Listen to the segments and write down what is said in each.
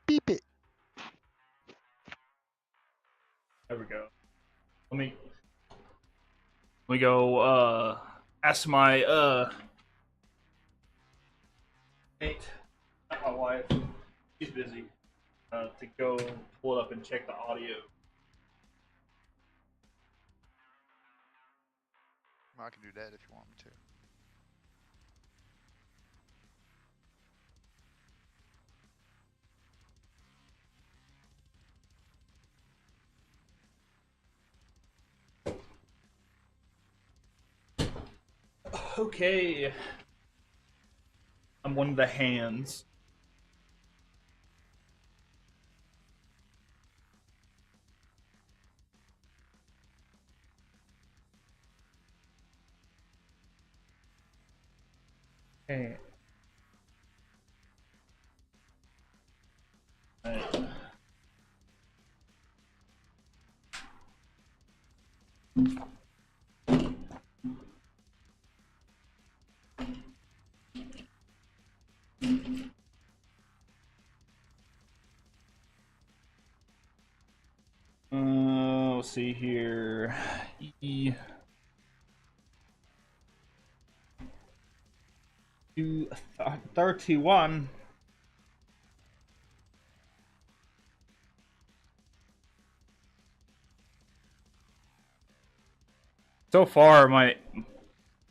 Beep it. There we go. Let me go ask my mate, not my wife. She's busy. To go pull it up and check the audio. I can do that if you want me to. Okay. I'm one of the hands. Okay. Alright. Let's see here. E 231. So far, my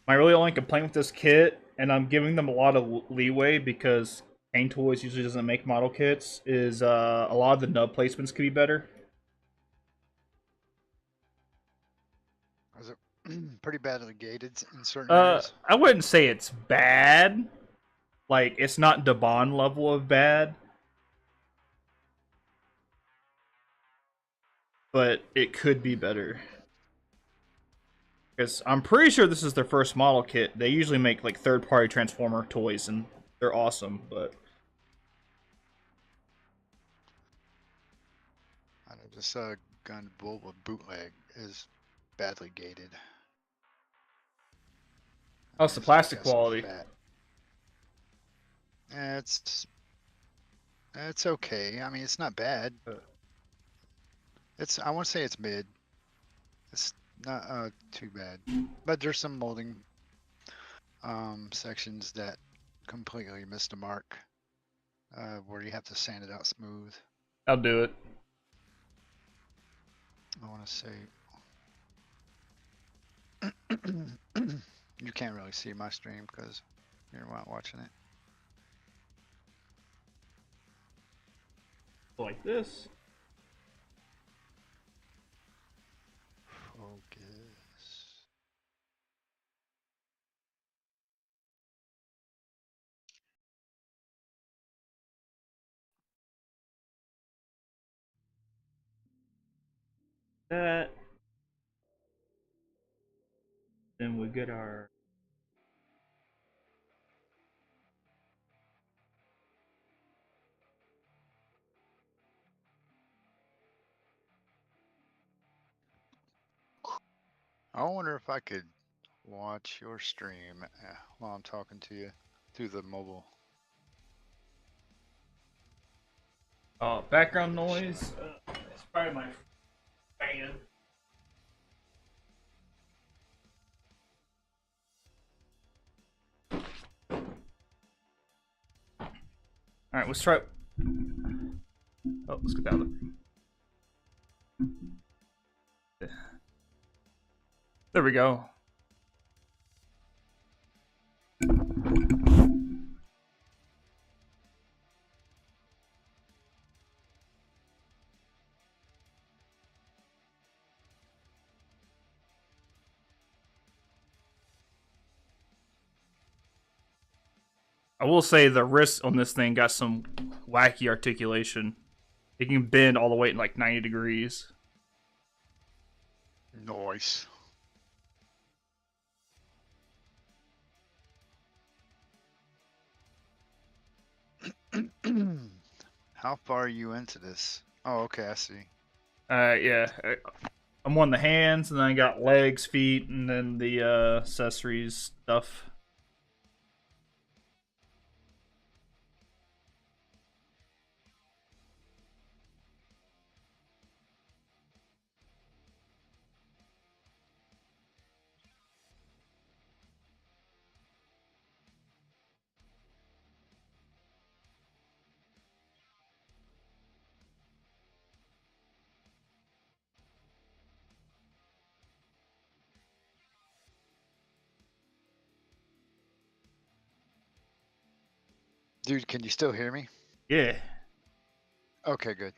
really only complaint with this kit, and I'm giving them a lot of leeway because Cang-Toys usually doesn't make model kits, is a lot of the nub placements could be better. Is it pretty badly gated in certain areas? I wouldn't say it's bad. Like, it's not Debon level of bad, but it could be better. Because I'm pretty sure this is their first model kit. They usually make like third-party Transformer toys, and they're awesome. But I know this gun Bulba bootleg is badly gated. how's the It's just plastic got some quality? fat. It's okay. I mean, it's not bad. I want to say it's mid. It's not too bad, but there's some molding sections that completely missed the mark, where you have to sand it out smooth. I'll do it. I want to say you can't really see my stream because you're not watching it. Like this. Focus. That. Then we get our. I wonder if I could watch your stream while I'm talking to you through the mobile. Background noise. It's probably my fan. All right, let's try. Oh, let's get down. There we go. I will say the wrist on this thing got some wacky articulation. It can bend all the way in like 90 degrees. Noise. How far are you into this? Oh, okay, I see. Yeah. I'm on the hands, and then I got legs, feet, and then the accessories stuff. Dude, can you still hear me? Yeah. Okay, good.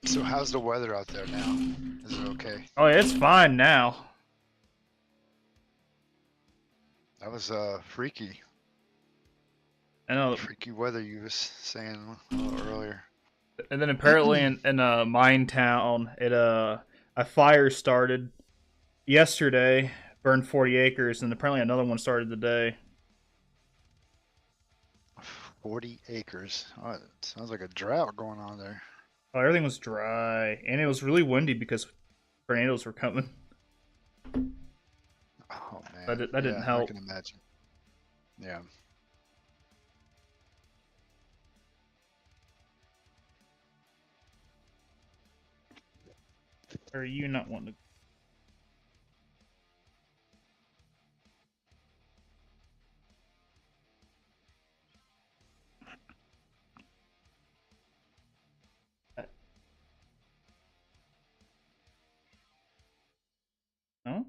So how's the weather out there now? Is it okay? Oh, yeah, it's fine now. That was freaky. I know. Freaky weather you was saying a little earlier. And then apparently in mine town, a fire started yesterday, burned 40 acres, and apparently another one started today. 40 acres. Oh, it sounds like a drought going on there. Oh, everything was dry, and it was really windy because tornadoes were coming. Oh That man, that didn't yeah, I help. can imagine. Yeah. Or are you not wanting to? No.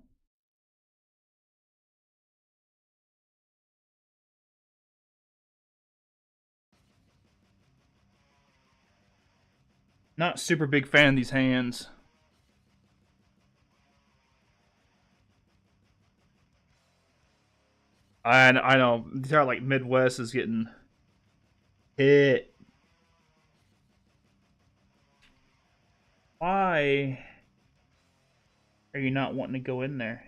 Not super big fan of these hands. I know. They're like Midwest is getting hit. Why are you not wanting to go in there?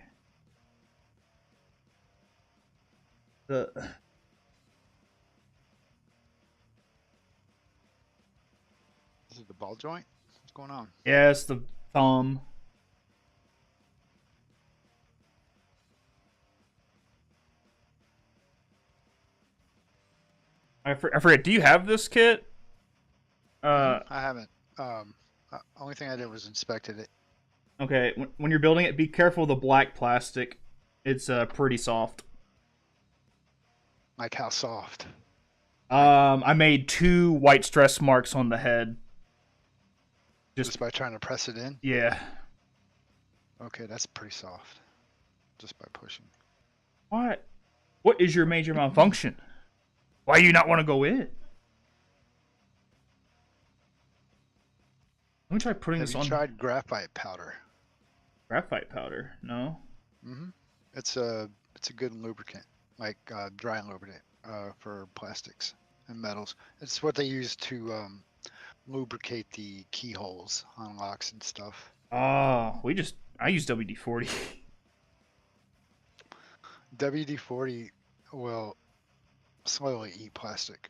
The Is it the ball joint? What's going on? Yeah, it's the thumb. I forget. Do you have this kit? I haven't. Only thing I did was inspected it. Okay. When you're building it, be careful of the black plastic. It's pretty soft. Like how soft? Like I made 2 white stress marks on the head. Just just by trying to press it in? yeah. Okay, that's pretty soft. Just by pushing. What? What is your major malfunction? Why do you not want to go in? Let me try putting Have this you on tried graphite powder? graphite powder. No. hmm it's a good lubricant, like drying lubricant for plastics and metals. It's what they use to lubricate the keyholes on locks and stuff. Oh, I use WD-40. WD-40 will slowly eat plastic.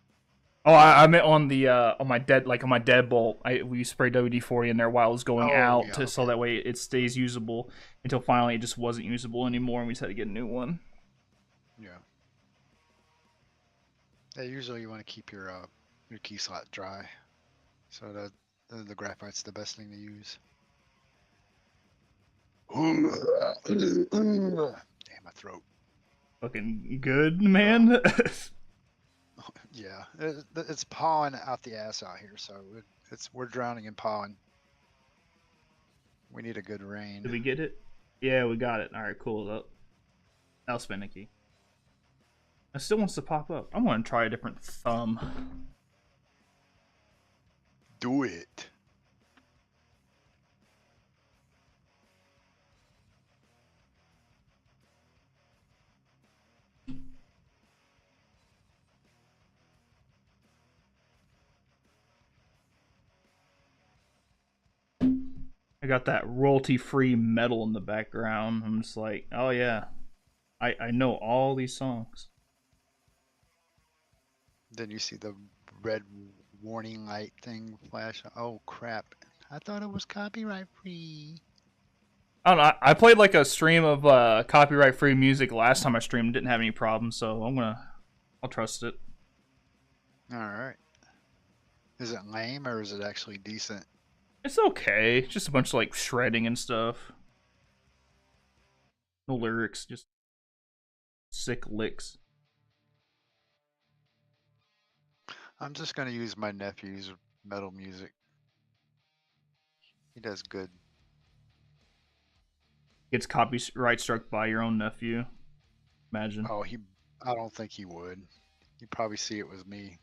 Oh, I meant on the on my deadbolt. We spray WD-40 in there while it was going Oh out yeah, so okay, that way it stays usable until finally it just wasn't usable anymore and we just had to get a new one. yeah. Yeah, usually you want to keep your key slot dry, so that the graphite's the best thing to use. Damn my throat. Fucking good, Oh, man. yeah, it's pollen out the ass out here, so we're drowning in pollen. We need a good rain. Did we get it? Yeah, we got it. All right, cool. That'll spin a key. It still wants to pop up. I want to try a different thumb. Do it. I got that royalty-free metal in the background. I'm just like, oh yeah, I know all these songs. Then you see the red warning light thing flash. Oh crap! I thought it was copyright free. I don't know. I played like a stream of copyright-free music last time I streamed. Didn't have any problems, so I'll trust it. All right. Is it lame or is it actually decent? It's okay. Just a bunch of like shredding and stuff. No lyrics, just sick licks. I'm just gonna use my nephew's metal music. He does good. Gets copyright struck by your own nephew. Imagine. Oh, I don't think he would. You probably see it with me.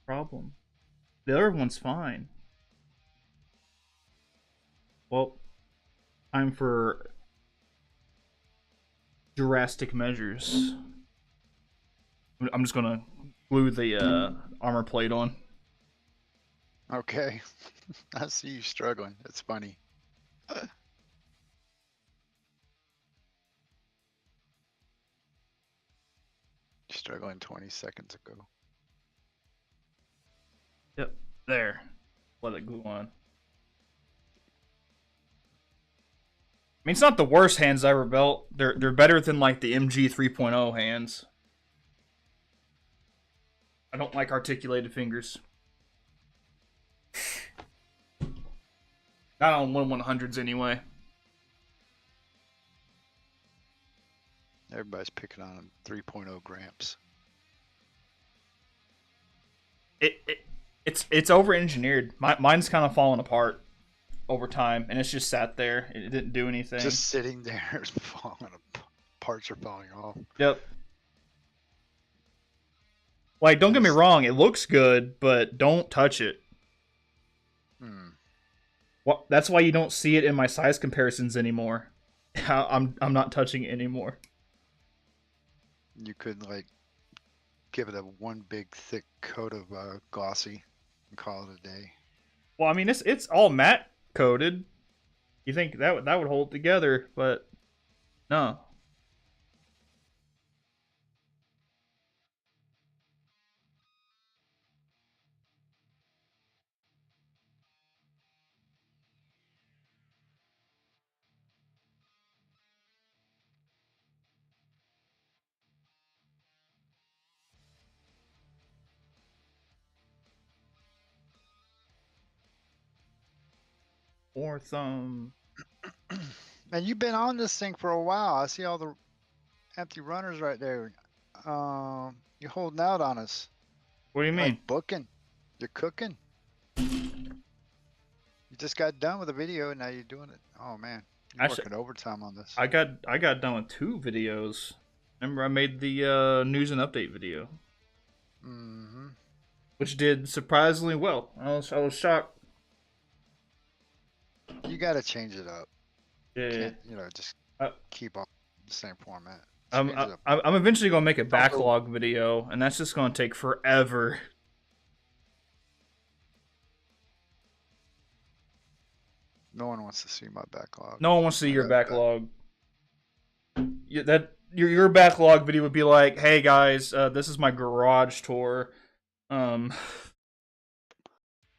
Problem. The other one's fine. Well, time for drastic measures. I'm just gonna glue the armor plate on. Okay. I see you struggling. It's funny. Struggling 20 seconds ago. Yep, there. Let it glue on. I mean, it's not the worst hands I ever built. They're better than like the MG 3.0 hands. I don't like articulated fingers. Not on 1/100s anyway. Everybody's picking on him. 3.0 Gramps. It's over engineered. Mine's kind of falling apart over time, and it's just sat there. It didn't do anything. Just sitting there, falling. Parts are falling off. Yep. Like, don't get me wrong, it looks good, but don't touch it. Well, that's why you don't see it in my size comparisons anymore. I'm not touching it anymore. You could like give it a one big thick coat of glossy and call it a day. Well, I mean it's all matte coated. You think that would hold together, but no. Or thumb. Man, you've been on this thing for a while. I see all the empty runners right there. You're holding out on us. What do you mean? Like booking. You're cooking. You just got done with a video and now you're doing it. Oh man, you're working overtime on this. I got done with 2 videos. Remember, I made the news and update video, which did surprisingly well. I was shocked. You got to change it up. Yeah, Can't, just keep on the same format. I'm eventually gonna make a backlog video, and that's just gonna take forever. No one wants to see my backlog. No one wants to see your backlog. Your backlog video would be like, "Hey guys, this is my garage tour."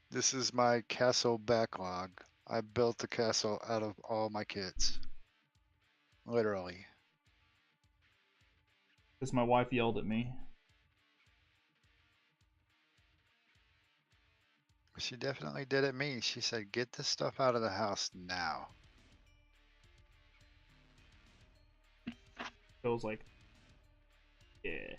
This is my castle backlog. I built the castle out of all my kits. Literally. Because my wife yelled at me. She definitely did at me. She said, "Get this stuff out of the house now." So I was like, yeah.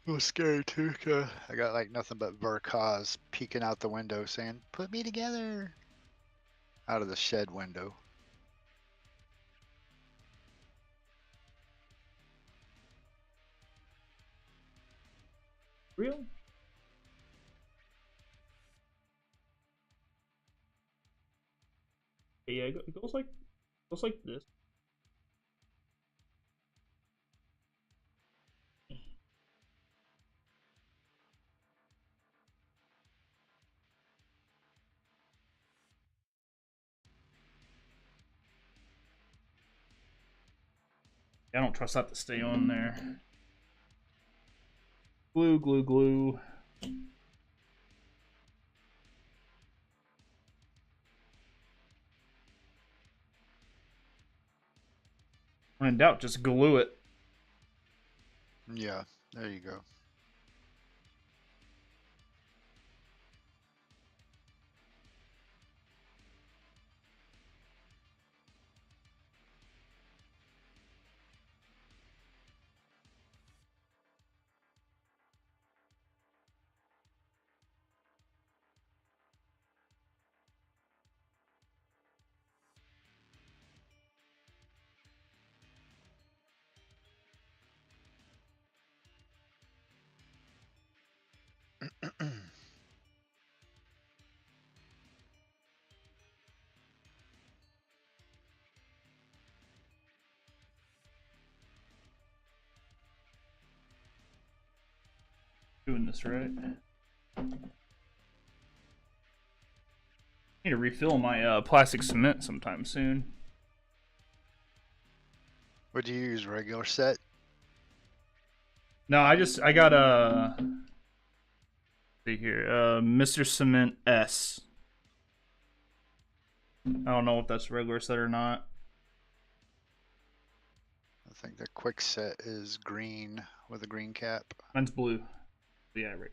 It was scary too. I got like nothing but Verkaz peeking out the window saying, "Put me together." Out of the shed window. Real? Yeah, it goes like this. I don't trust that to stay on there. Glue, glue, glue. When in doubt, just glue it. Yeah, there you go. Doing this right. Need to refill my plastic cement sometime soon. What do you use? Regular set? No, I got a see here, Mr. Cement S. I don't know if that's regular set or not. I think the quick set is green with a green cap. Mine's blue. Yeah, right.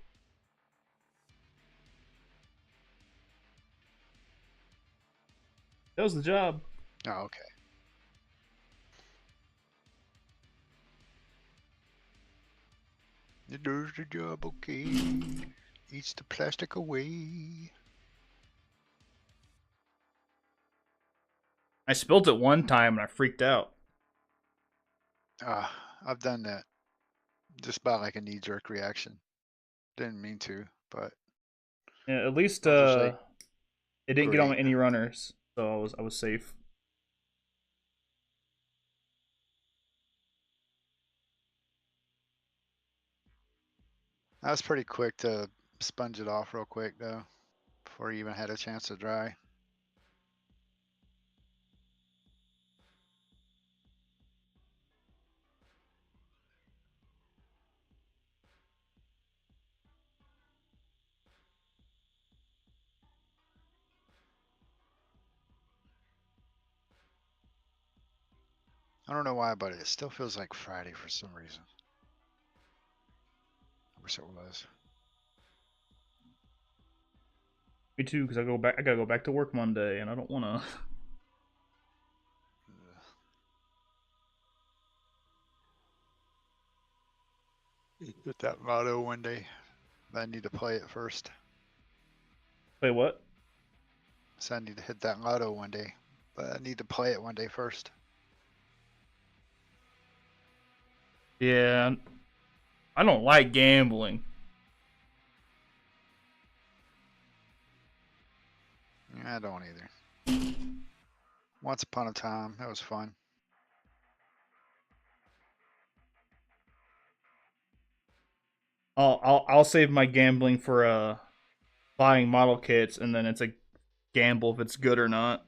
That was the job. Oh, okay. It does the job okay. Eats the plastic away. I spilled it one time and I freaked out. I've done that. Just about like a knee-jerk reaction. Didn't mean to, but Yeah, at least I was just like, it didn't get on great. any runners, so I was safe. I was pretty quick to sponge it off real quick though, before he even had a chance to dry. I don't know why, but it still feels like Friday for some reason. I wish it was. Me too, because I gotta go back to work Monday, and I don't wanna. Get that motto one day, but I need to play it first. Wait, what? So I need to hit that lotto one day, but I need to play it one day first. Yeah, I don't like gambling. I don't either. Once upon a time, that was fun. I'll save my gambling for buying model kits, and then it's a gamble if it's good or not.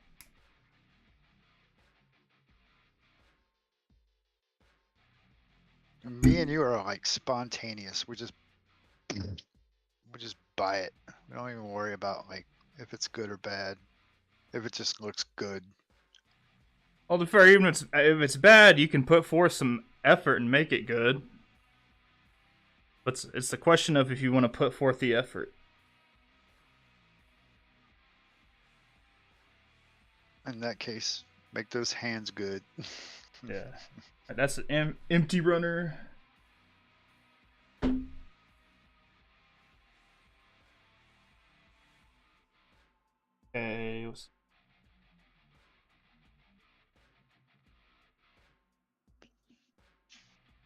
Me and you are like spontaneous. We just buy it. We don't even worry about like if it's good or bad. If it just looks good. Well, to be fair, even if it's bad, you can put forth some effort and make it good. But it's the question of if you want to put forth the effort. In that case, make those hands good. Yeah, that's an empty runner. Okay.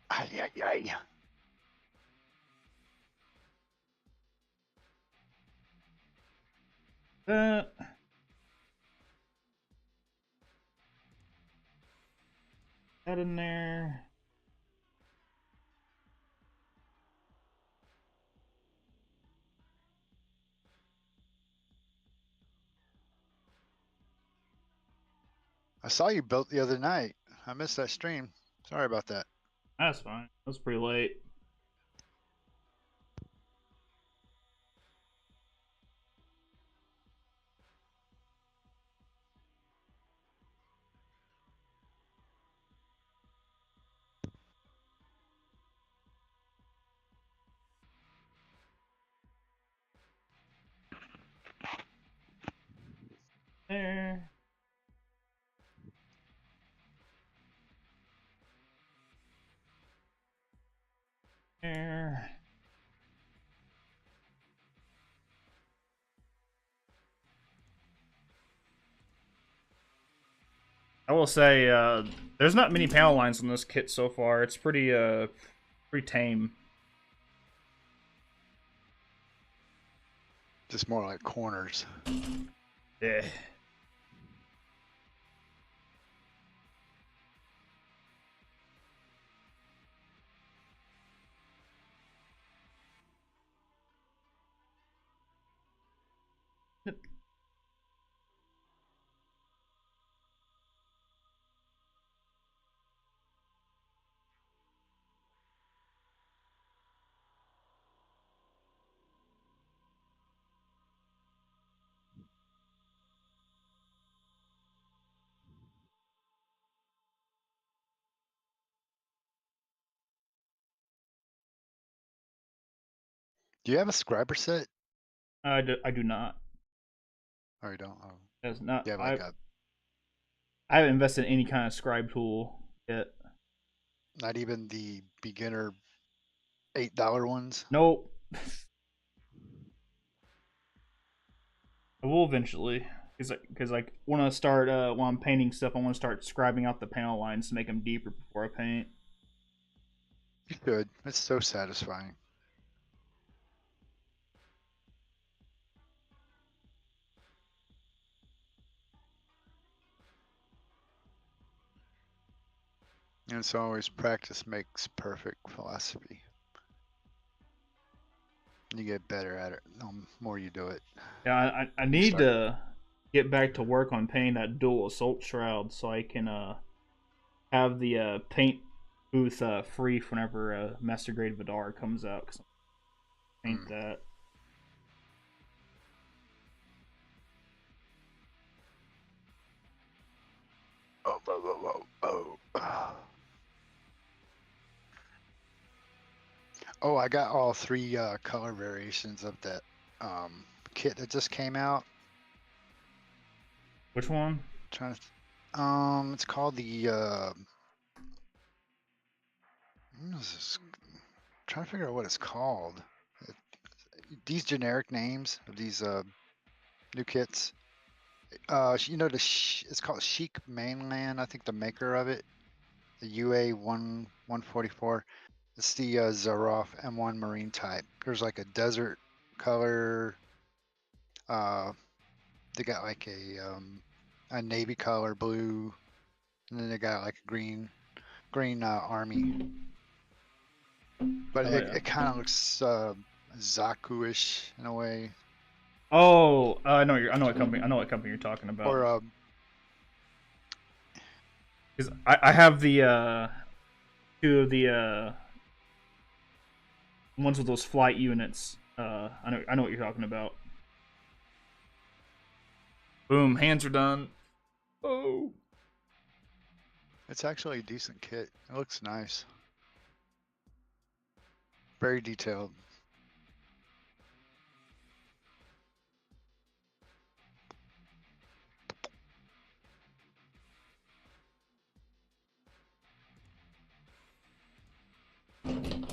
Ay, ay, ay. That in there. I saw you built the other night. I missed that stream. Sorry about that. That's fine. That's pretty late. There. There. I will say, there's not many panel lines on this kit so far. It's pretty tame. Just more like corners. Yeah. Do you have a scriber set? I do not. Or you don't? That's not. You have like a I haven't invested in any kind of scribe tool yet. not even the beginner $8 ones? Nope. I will eventually, because like when I start when I'm painting stuff, I want to start scribing out the panel lines to make them deeper before I paint. You should. It's so satisfying. And it's always practice makes perfect philosophy. You get better at it the more you do it. Yeah, I You need start. to get back to work on painting that dual assault shroud so I can have the paint booth free whenever Master Grade Vidar comes out. Cause I paint Mm. that. Oh, oh, oh, oh. Oh, I got all three color variations of that kit that just came out. Which one? Trying to, it's called the. What is this? Trying to figure out what it's called. It, these generic names of these new kits. You know it's called Chic Mainland. I think the maker of it, the UA144. It's the Zaroff M1 Marine type. There's like a desert color. Uh, they got like a navy color blue, and then they got like a green army. But Oh it, yeah. it kind of looks Zaku-ish in a way, Oh, I know what company. I know what company you're talking about. or Because I have the two of the ones with those flight units. I know what you're talking about. Boom, hands are done. Oh. it's actually a decent kit. It looks nice, very detailed.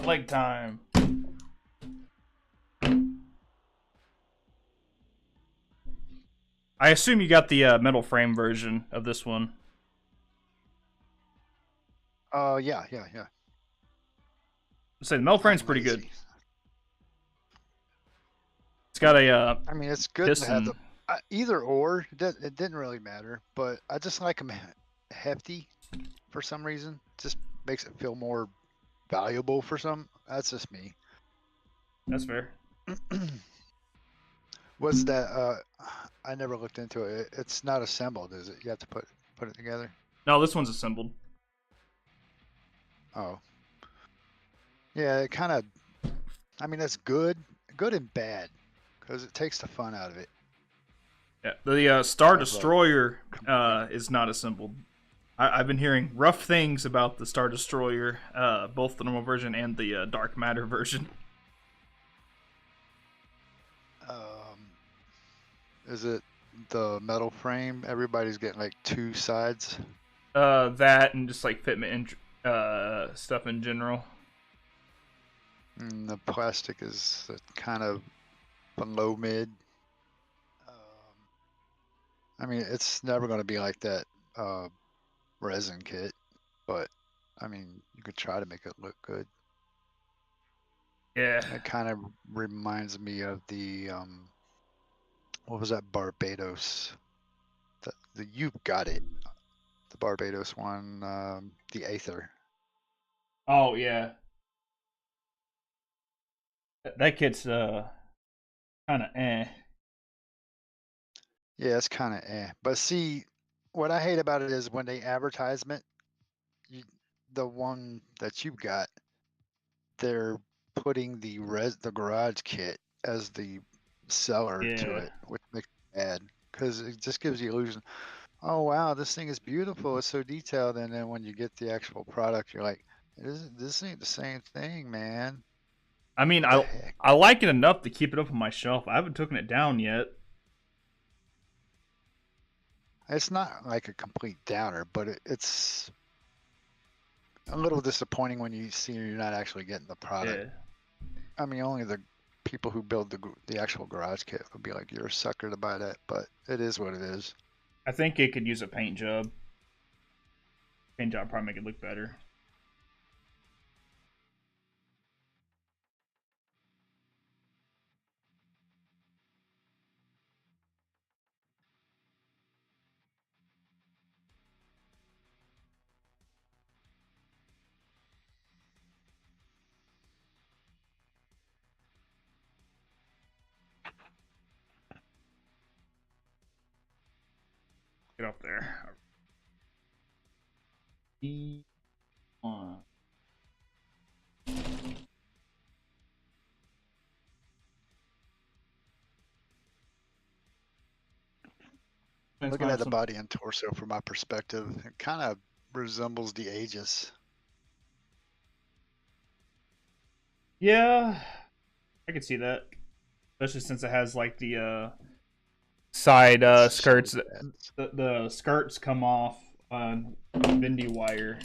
Leg time. I assume you got the metal frame version of this one. Yeah. Say the metal frame's I'm pretty good. lazy. It's got a I mean, it's good to have the piston. either or. It didn't really matter, but I just like them hefty for some reason. Just makes it feel more valuable for some. That's just me. That's fair. Was that? I never looked into it. It's not assembled, is it? You have to put it together. No, this one's assembled. Oh, yeah. It kind of. I mean, that's good and bad, because it takes the fun out of it. Yeah, the Star Of Destroyer complete. is not assembled. I've been hearing rough things about the Star Destroyer, both the normal version and the Dark Matter version. Um, is it the metal frame? Everybody's getting like two sides. That and just like fitment stuff in general. And the plastic is kind of below mid. I mean, it's never going to be like that uh, resin kit, but I mean, you could try to make it look good. Yeah. It kind of reminds me of the what was that Barbados? The you got it, the Barbados one, the Aether. Oh yeah. That kit's kind of eh. Yeah, it's kind of But see, what I hate about it is when they advertisement, you, the one that you've got, they're putting the garage kit as the seller to Yeah. it, which makes it bad because it just gives the illusion, oh wow, this thing is beautiful, it's so detailed, and then when you get the actual product, you're like, this ain't the same thing, man. I mean, What the heck? I like it enough to keep it up on my shelf. I haven't taken it down yet. It's not like a complete downer, but it's a little disappointing when you see you're not actually getting the product. Yeah. I mean, only the people who build the actual garage kit would be like, you're a sucker to buy that, but it is what it is. I think it could use a paint job. Paint job probably make it look better. Get up there. One. Let's Looking find at the some. body and torso from my perspective, it kind of resembles the Aegis. Yeah, I could see that, especially since it has like the side It's shoulder skirts. pads. The skirts come off on bendy wire.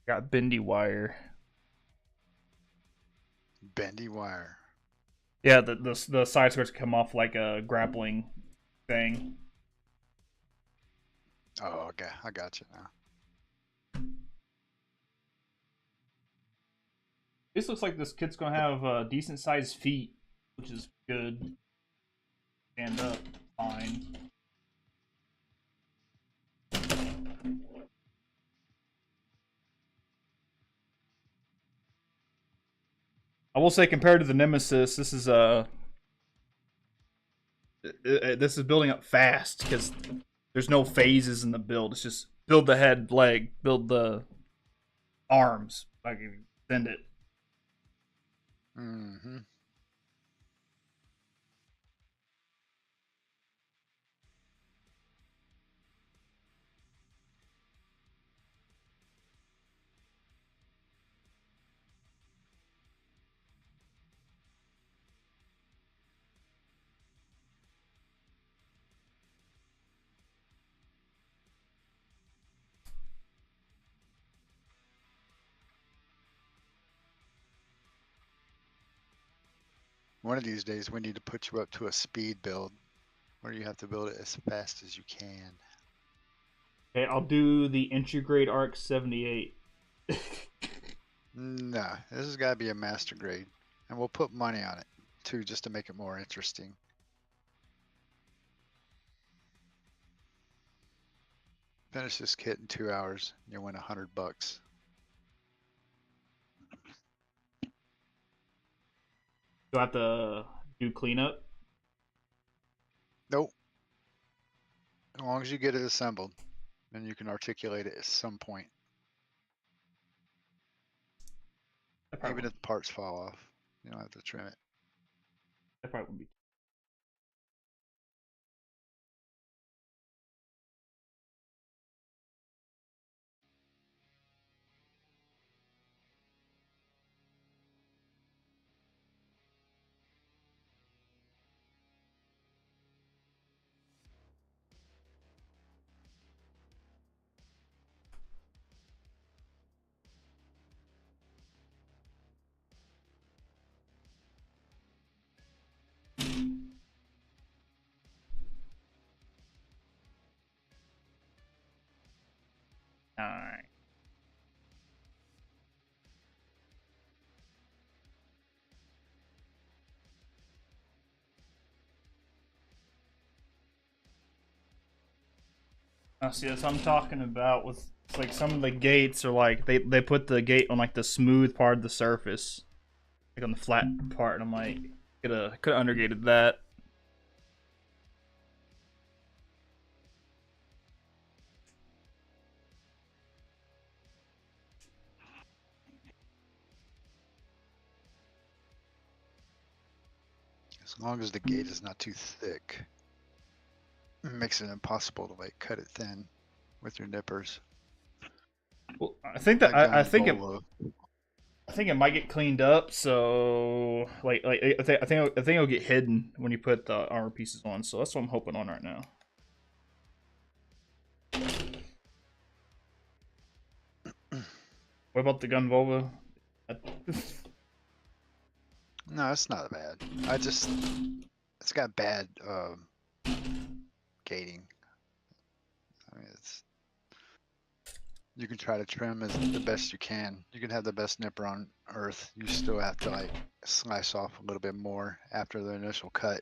Got bendy wire. Bendy wire. Yeah, the side skirts come off like a grappling thing. Oh, okay. I got you now. This looks like this kid's gonna have decent sized feet, which is good. Stand up, fine. I will say, compared to the Nemesis, this is this is building up fast because there's no phases in the build. It's just build the head, leg, build the arms. I can extend it. Mm-hmm. One of these days, we need to put you up to a speed build where you have to build it as fast as you can. Okay, I'll do the entry grade arc 78. No, this has got to be a master grade. And we'll put money on it, too, just to make it more interesting. Finish this kit in 2 hours, and you'll win $100. Do I have to do cleanup? Nope. As long as you get it assembled, then you can articulate it at some point. That probably Even if wouldn't, the parts fall off, you don't have to trim it. that probably wouldn't be. Alright. See, that's what I'm talking about. With it's like some of the gates are like they put the gate on like the smooth part of the surface, like on the flat part, and I'm like, could have undergated that. As long as the gate is not too thick, it makes it impossible to like cut it thin with your nippers. Well, I think that That guy I in think it Bolo. I think it might get cleaned up. So I think it'll get hidden when you put the armor pieces on. So that's what I'm hoping on right now. What about the gun Volvo? No, it's not bad. It's got bad gating. I mean, you can try to trim as the best you can. You can have the best nipper on earth. You still have to like slice off a little bit more after the initial cut.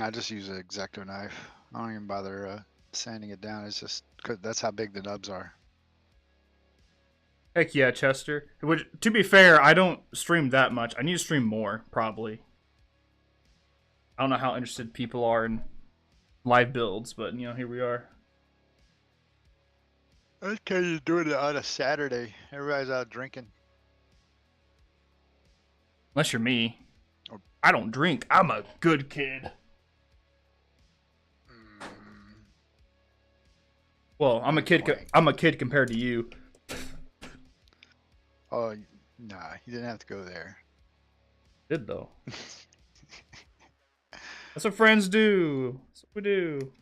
I just use an X-Acto knife. I don't even bother sanding it down. It's just cause that's how big the nubs are. Heck yeah, Chester. Which, to be fair, I don't stream that much. I need to stream more, probably. I don't know how interested people are in live builds, but here we are. I tell you, doing it on a Saturday. Everybody's out drinking. Unless you're me. I don't drink. I'm a good kid. Well, I'm a kid. I'm a kid compared to you. Oh, nah, you didn't have to go there. Did though. That's what friends do. That's what we do.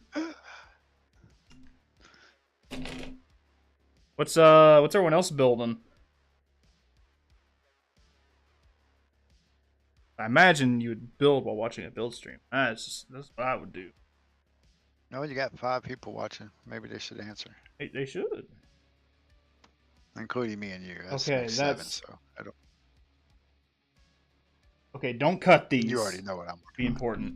What's everyone else building? I imagine you would build while watching a build stream. That's what I would do. No, you got 5 people watching. Maybe they should answer. They should. Including me and you. That's Okay, like 7, so I don't. Okay, don't cut these. You already know what I'm be important.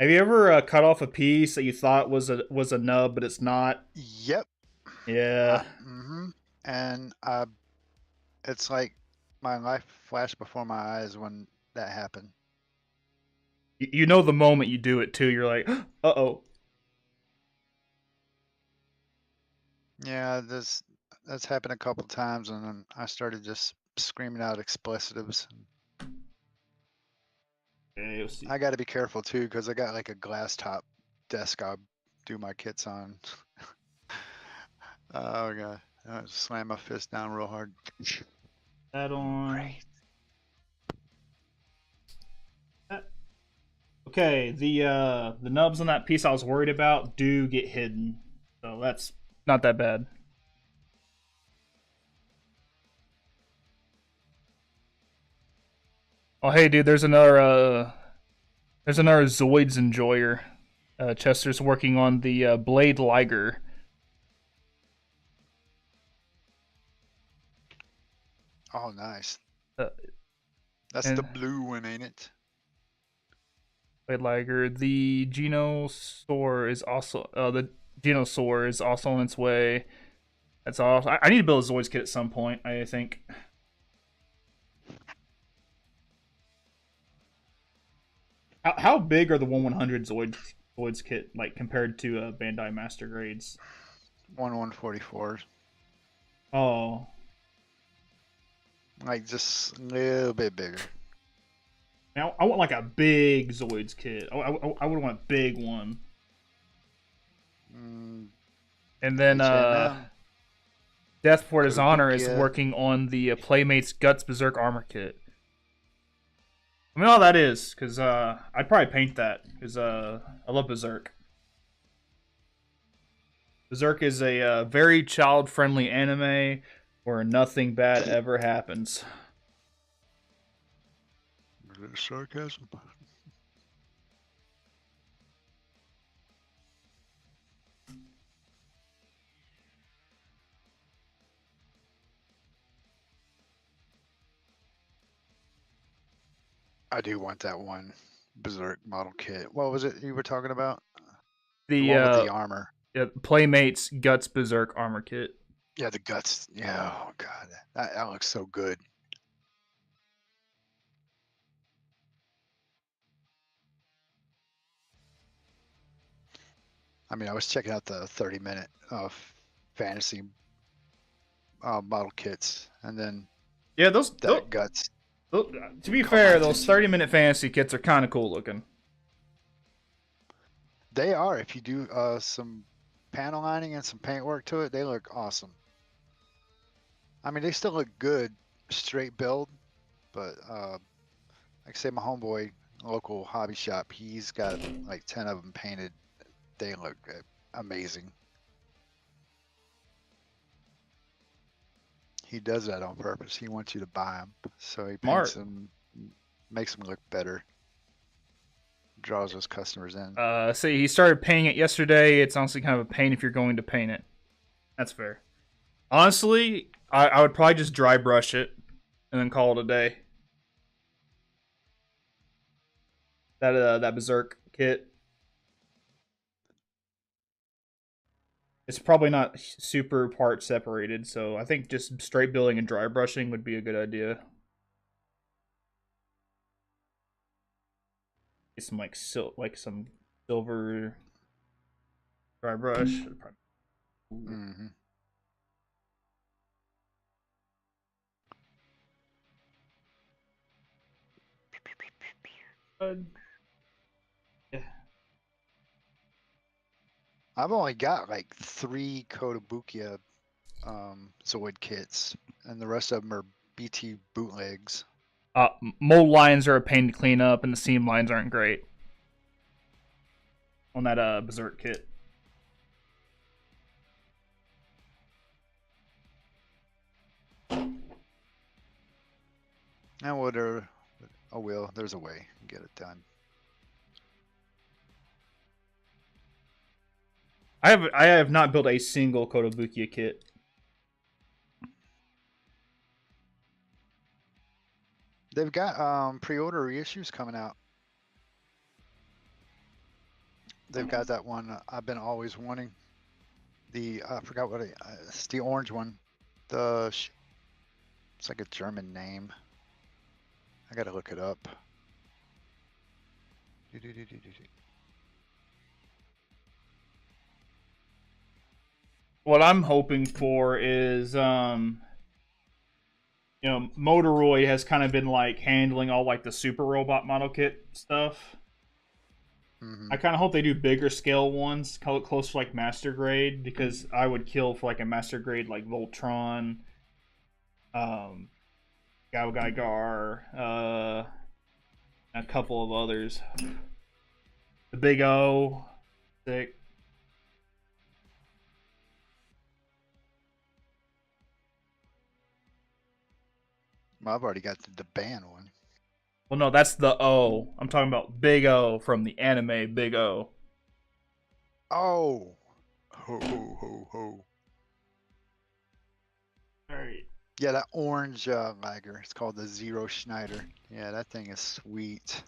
Have you ever cut off a piece that you thought was a nub, but it's not? Yep. Yeah. And it's like my life flashed before my eyes when that happened. You know the moment you do it too. You're like, uh-oh. Yeah, that's happened a couple times, and then I started just screaming out expletives. Okay, I got to be careful too, because I got like a glass top desk I do my kits on. Oh god, I slam my fist down real hard. That on. Great. Okay, the nubs on that piece I was worried about do get hidden, so that's not that bad. Oh hey dude, there's another Zoids enjoyer. Chester's working on the Blade Liger. Oh nice. That's the blue one, ain't it? Blade Liger. The Genosaur is also on its way. That's all. I need to build a Zoids kit at some point, I think. How big are the 1/100 Zoids kit like compared to Bandai Master Grades? 1/144. Oh. Like just a little bit bigger. Now I want like a big Zoids kit. I would want a big one. And then Death for His Honor is working on the Playmates Guts Berserk Armor Kit. I mean, all that is, because I'd probably paint that, because I love Berserk. Berserk is a very child-friendly anime where nothing bad ever happens. Is it sarcasm? I do want that one Berserk model kit. What was it you were talking about? The one with the armor. Yeah, Playmates Guts Berserk Armor Kit. Yeah, the guts. Yeah, oh god, that looks so good. I mean, I was checking out the 30-minute fantasy model kits, and then yeah, those guts. To be fair, those 30-minute fantasy kits are kind of cool looking. They are if you do some panel lining and some paint work to it, they look awesome. I mean, they still look good, straight build, but like I say, my homeboy, local hobby shop, he's got like 10 of them painted. They look amazing. He does that on purpose. He wants you to buy them, so he paints Smart. them, makes them look better, draws those customers in. See, he started painting it yesterday. It's honestly kind of a pain if you're going to paint it. That's fair. Honestly, I would probably just dry brush it and then call it a day. That Berserk kit. It's probably not super part separated, so I think just straight building and dry brushing would be a good idea. Get some like some silver dry brush. Mm-hmm. Yeah. I've only got like 3 Kotobukiya Zoid kits, and the rest of them are BT bootlegs. Mold lines are a pain to clean up, and the seam lines aren't great on that Berserk kit. And whatever. Oh well, there's a way to get it done. I have not built a single Kotobukiya kit. They've got pre-order reissues coming out. They've got that one I've been always wanting. The I forgot what it's the orange one. It's like a German name. I gotta look it up. What I'm hoping for is Motoroid has kind of been like handling all like the super robot model kit stuff. Mm-hmm. I kind of hope they do bigger scale ones, close to like master grade, because I would kill for like a master grade like Voltron, Gao Gaigar, a couple of others. The Big O, sick. Well, I've already got the band one. Well, no, that's the O. I'm talking about Big O from the anime Big O. Oh, ho ho ho ho. All right. Yeah, that orange Liger. It's called the Zero Schneider. Yeah, that thing is sweet.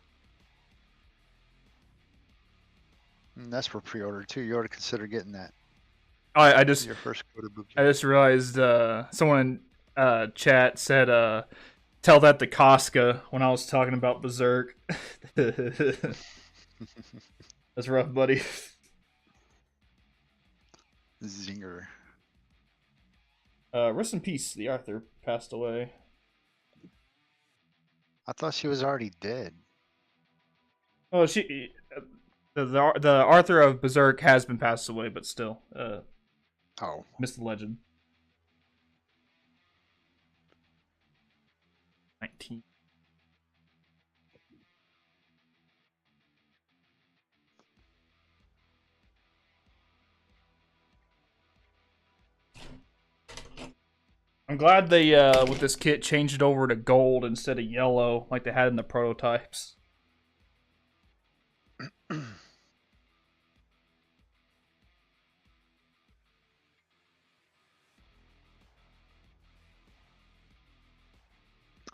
And that's for pre-order too. You ought to consider getting that. I just Your first Kotobukiya. I just realized someone in chat said tell that to Casca when I was talking about Berserk. That's rough, buddy. Zinger. Rest in peace. The Arthur passed away. I thought she was already dead. Oh, the Arthur of Berserk has been passed away, but still, Oh. missed the legend. 19. I'm glad they with this kit changed it over to gold instead of yellow like they had in the prototypes.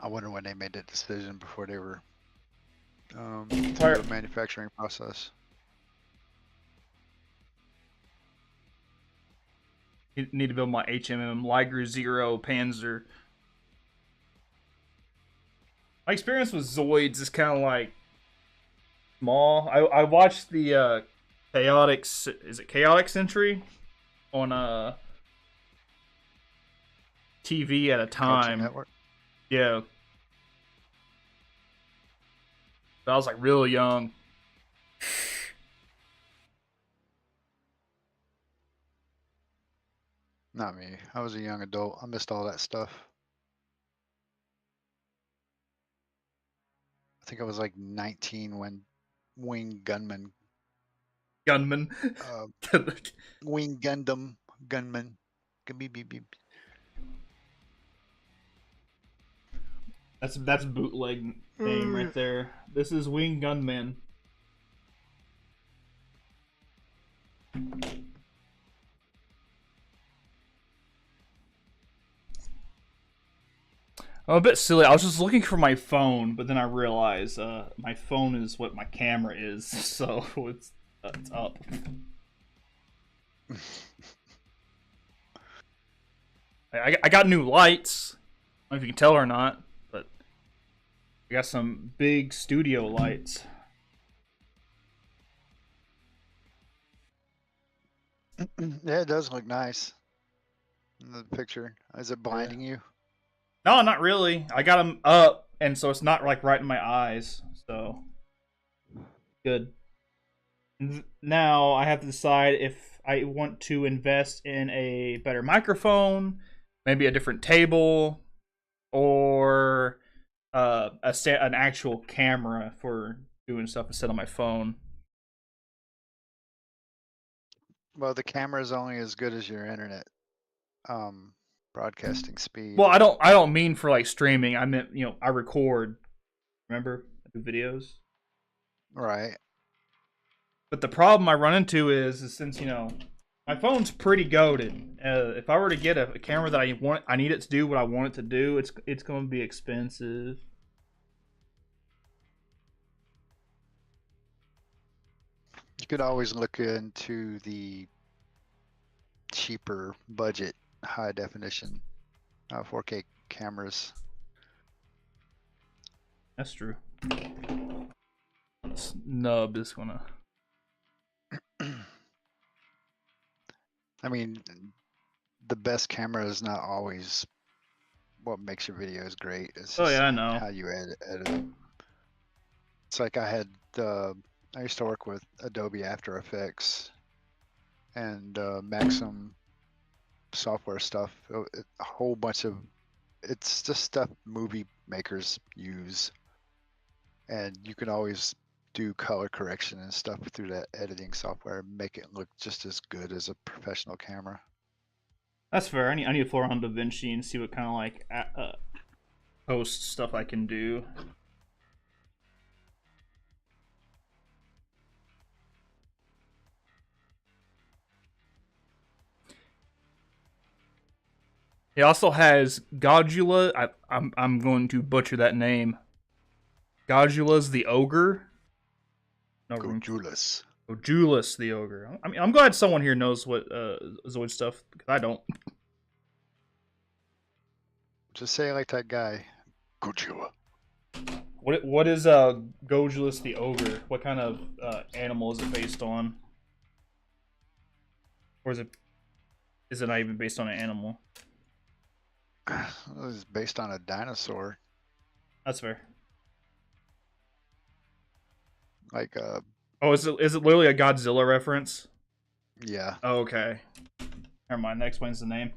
I wonder when they made that decision before they were through the manufacturing process. Need to build my HMM Liger Zero Panzer. My experience with Zoids is kind of like small. I watched the Chaotic, is it Chaotic Century on TV at a Cartoon time. Network. Yeah, I was like real young. Not me. I was a young adult. I missed all that stuff. I think I was like 19 when Wing Gunman, Gunman. uh, Wing Gundam Gunman. Beep, beep, beep. That's bootleg name right there. This is Wing Gunman. I'm a bit silly. I was just looking for my phone, but then I realized my phone is what my camera is, so it's up. I got new lights. I don't know if you can tell or not, but I got some big studio lights. Yeah, it does look nice in the picture. Is it Yeah. blinding you? No, not really. I got them up, and so it's not like right in my eyes. So good. Now I have to decide if I want to invest in a better microphone, maybe a different table, or an actual camera for doing stuff instead of my phone. Well, the camera is only as good as your internet um, broadcasting Well, speed. I don't mean for like streaming. I meant I record. Remember, I do videos. Right. But the problem I run into is since my phone's pretty goated. If I were to get a camera that I need it to do what I want it to do, it's going to be expensive. You could always look into the cheaper budget high definition 4K cameras. That's true. This nub is gonna. I mean, the best camera is not always what makes your videos great. It's Oh just yeah, I know. how you edit them. It's like I used to work with Adobe After Effects and Maxim software stuff. A whole bunch of it's just stuff movie makers use, and you can always do color correction and stuff through that editing software, and make it look just as good as a professional camera. That's fair. I need to floor on DaVinci and see what kind of like post stuff I can do. He also has Godula. I'm going to butcher that name. Godula's the ogre. No Go room. Julius. Oh, Julius the ogre. I mean, I'm glad someone here knows what Zoid stuff because I don't. Just say it like that guy. Gojula. What is Gojulus the ogre? What kind of animal is it based on? Or is it not even based on an animal? It was based on a dinosaur. That's fair. Like Oh, is it literally a Godzilla reference? yeah. Oh, okay. Never mind. That explains the name.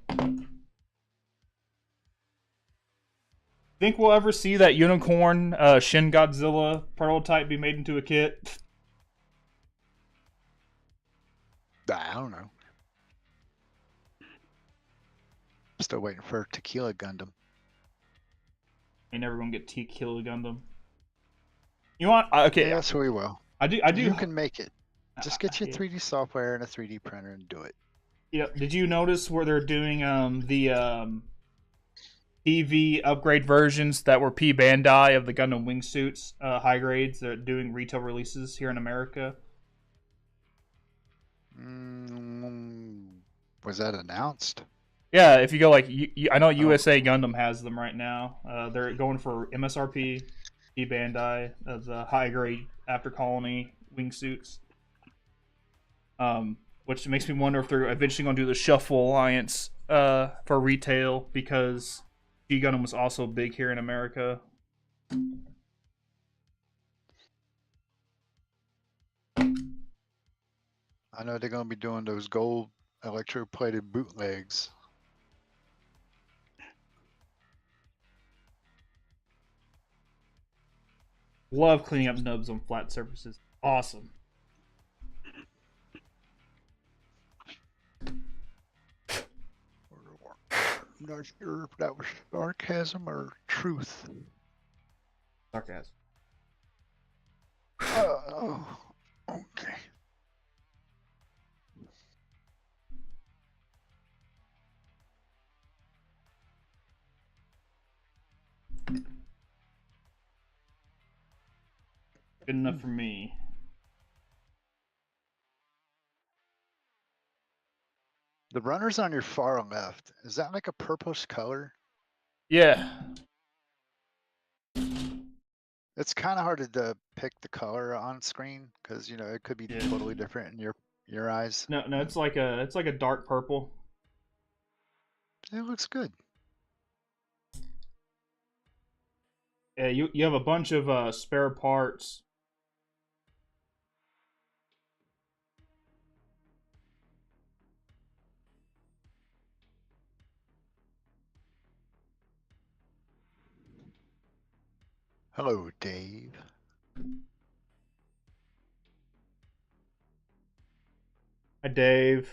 Think we'll ever see that unicorn Shin Godzilla prototype be made into a kit? I don't know. Still waiting for Tequila Gundam. Ain't never gonna get Tequila Gundam. You want? Okay. Yes, we will. I do. You can make it. Just get your yeah. 3D software and a 3D printer and do it. Yeah. Did you notice where they're doing the TV upgrade versions that were P Bandai of the Gundam wingsuits high grades? They're doing retail releases here in America. Was that announced? Yeah, if you go like I know USA Gundam has them right now. They're going for MSRP. P Bandai of the high grade After Colony wingsuits. Which makes me wonder if they're eventually going to do the Shuffle Alliance for retail because G Gundam was also big here in America. I know they're going to be doing those gold electroplated bootlegs. Love cleaning up nubs on flat surfaces. Awesome. I'm not sure if that was sarcasm or truth. Sarcasm. Oh, okay. Good enough for me. The runners on your far left, is that like a purplish color? Yeah. It's kind of hard to depict the color on screen because you know it could be Yeah. totally different in your eyes. No, it's like a dark purple. It looks good. Yeah, you have a bunch of spare parts. Hello, Dave. Hi, Dave.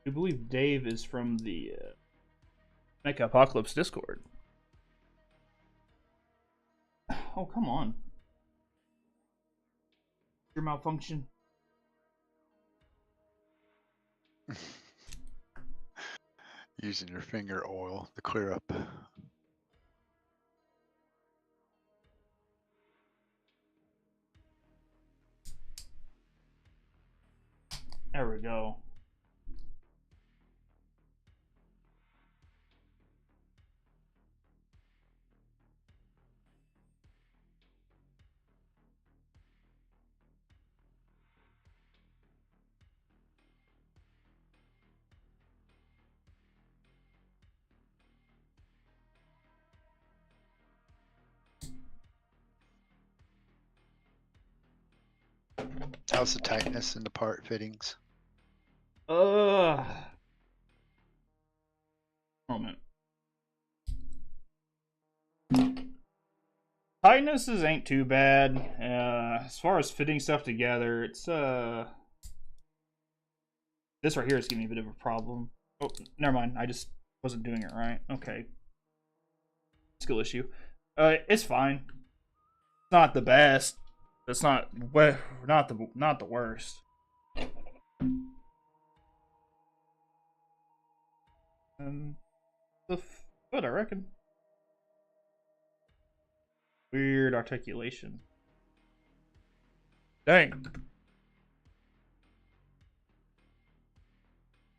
I believe Dave is from the Mecha Apocalypse Discord. Oh, come on. Your malfunction. Using your finger oil to clear up. There we go. How's the tightness in the part fittings? Moment. Tightnesses ain't too bad. As far as fitting stuff together, it's this right here is giving me a bit of a problem. Oh, never mind. I just wasn't doing it right. Okay. Skill issue. It's fine. It's not the best. It's not not the worst. And the foot, I reckon. Weird articulation. Dang.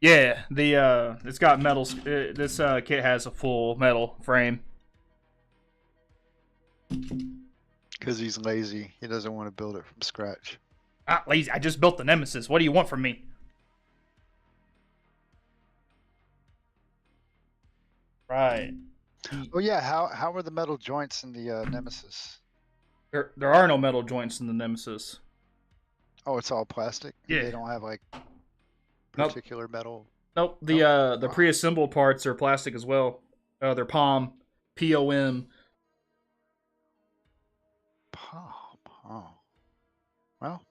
Yeah, the it's got metal. This kit has a full metal frame. Because he's lazy. He doesn't want to build it from scratch. Not lazy. I just built the Nemesis. What do you want from me? Right. Oh yeah, how are the metal joints in the Nemesis? There are no metal joints in the Nemesis. Oh, it's all plastic. Yeah. They don't have like Nope. particular metal. Nope. The Wow. pre-assembled parts are plastic as well. They're POM. Oh. Well,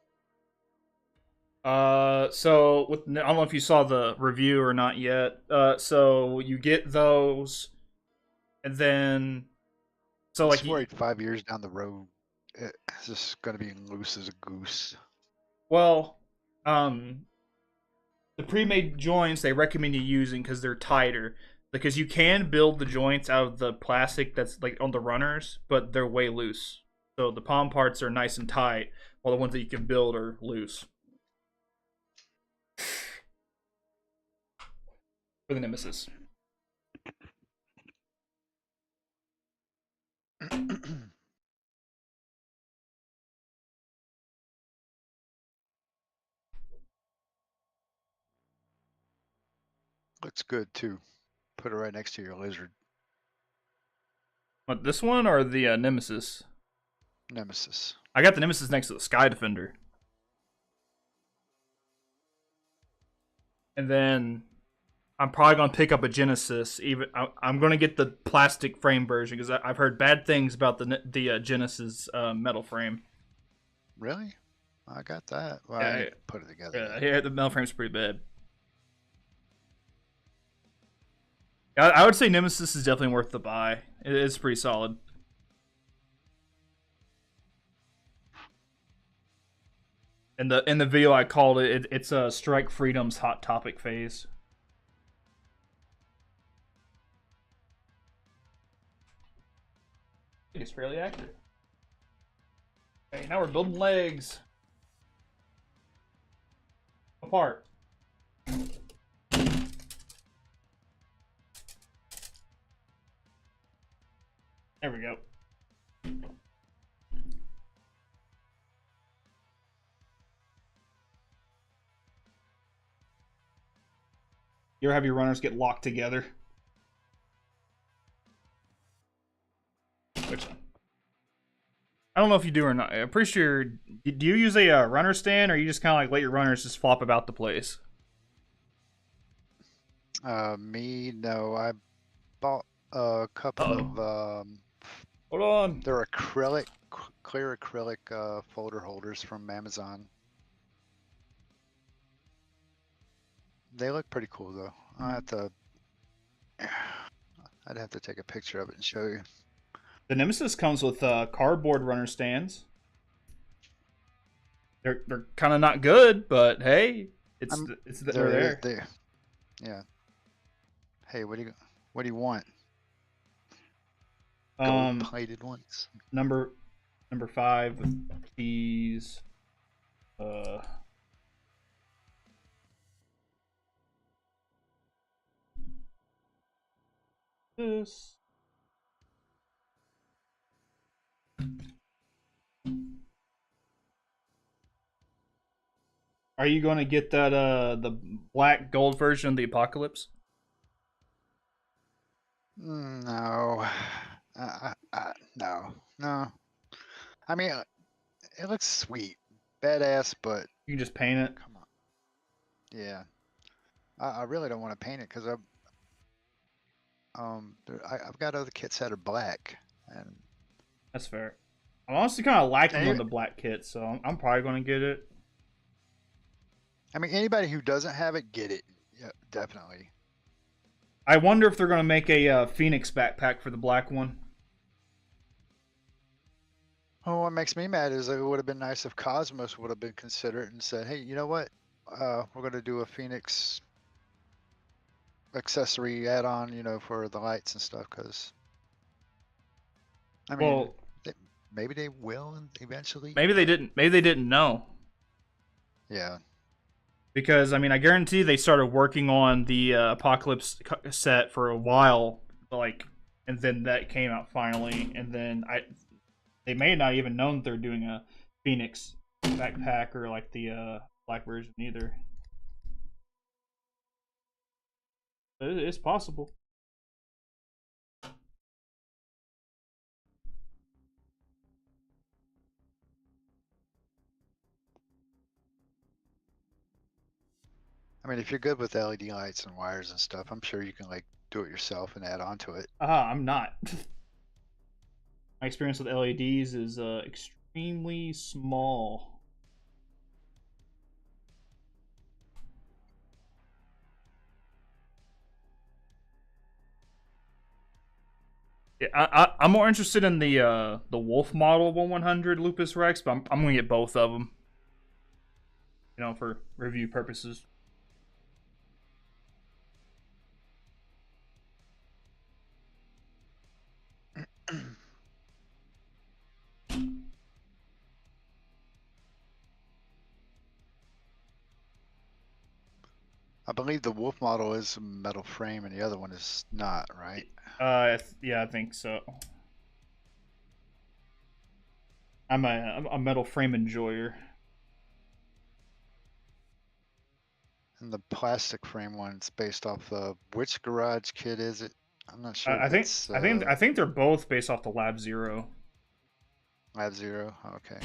So with I don't know if you saw the review or not yet. So you get those, and then so I'm like just worried 5 years down the road, it's just gonna be loose as a goose. well, um, the pre-made joints they recommend you using because they're tighter. Because you can build the joints out of the plastic that's like on the runners, but they're way loose. So the palm parts are nice and tight, while the ones that you can build are loose. For the Nemesis. Looks good too. Put it right next to your lizard. What, this one or the Nemesis? Nemesis. I got the Nemesis next to the Sky Defender. And then I'm probably gonna pick up a Genesis. Even I'm gonna get the plastic frame version because I've heard bad things about the Genesis metal frame. Really? I got that. Well, I Yeah, ain't put it together yeah, yet. yeah, the metal frame's pretty bad. I would say Nemesis is definitely worth the buy. It's pretty solid. In the video I called it's a Strike Freedom's hot topic phase. I think it's fairly accurate. Okay, now we're building legs apart. There we go. You ever have your runners get locked together? Which I don't know if you do or not. I'm pretty sure. Do you use a runner stand, or you just kind of like let your runners just flop about the place? Me, no. I bought a couple Uh-oh. of Hold on. they're acrylic, clear acrylic folder holders from Amazon. They look pretty cool though. I'd have to take a picture of it and show you. The Nemesis comes with cardboard runner stands. They're kind of not good, but hey, they're there. They, yeah. Hey, what do you want? Gold Um, plated ones. number number 5 with these. Uh, this. Are you going to get that the black gold version of the Apocalypse? No, no, no. I mean, it looks sweet, badass, but You can just paint it. come on. Yeah, I really don't want to paint it because I've got other kits that are black, and That's fair. I'm honestly kind of lacking on any, the black kit, so I'm probably going to get it. I mean anybody who doesn't have it, get it. Yeah, definitely. I wonder if they're going to make a Phoenix backpack for the black one. Oh, what makes me mad is it would have been nice if Cosmos would have been considerate and said, "Hey, you know what? We're gonna do a Phoenix accessory add-on, for the lights and stuff." Because I mean, Well, they, maybe they will eventually, maybe they but didn't. Maybe they didn't know yeah. because I mean I guarantee they started working on the Apocalypse set for a while, like, and then that came out finally, and then they may not even known that they're doing a Phoenix backpack or like the black version either. But it's possible. I mean, if you're good with LED lights and wires and stuff, I'm sure you can like do it yourself and add on to it. I'm not. My experience with LEDs is extremely small. Yeah, I'm more interested in the Wolf model 1100 Lupus Rex, but I'm gonna get both of them, for review purposes. I believe the Wolf model is a metal frame and the other one is not, right? Yeah, I think so. I'm a metal frame enjoyer. And the plastic frame one's based off of which garage kit is it? I'm not sure I if think it's I think I think they're both based off the Lab Zero. Lab 0. Okay.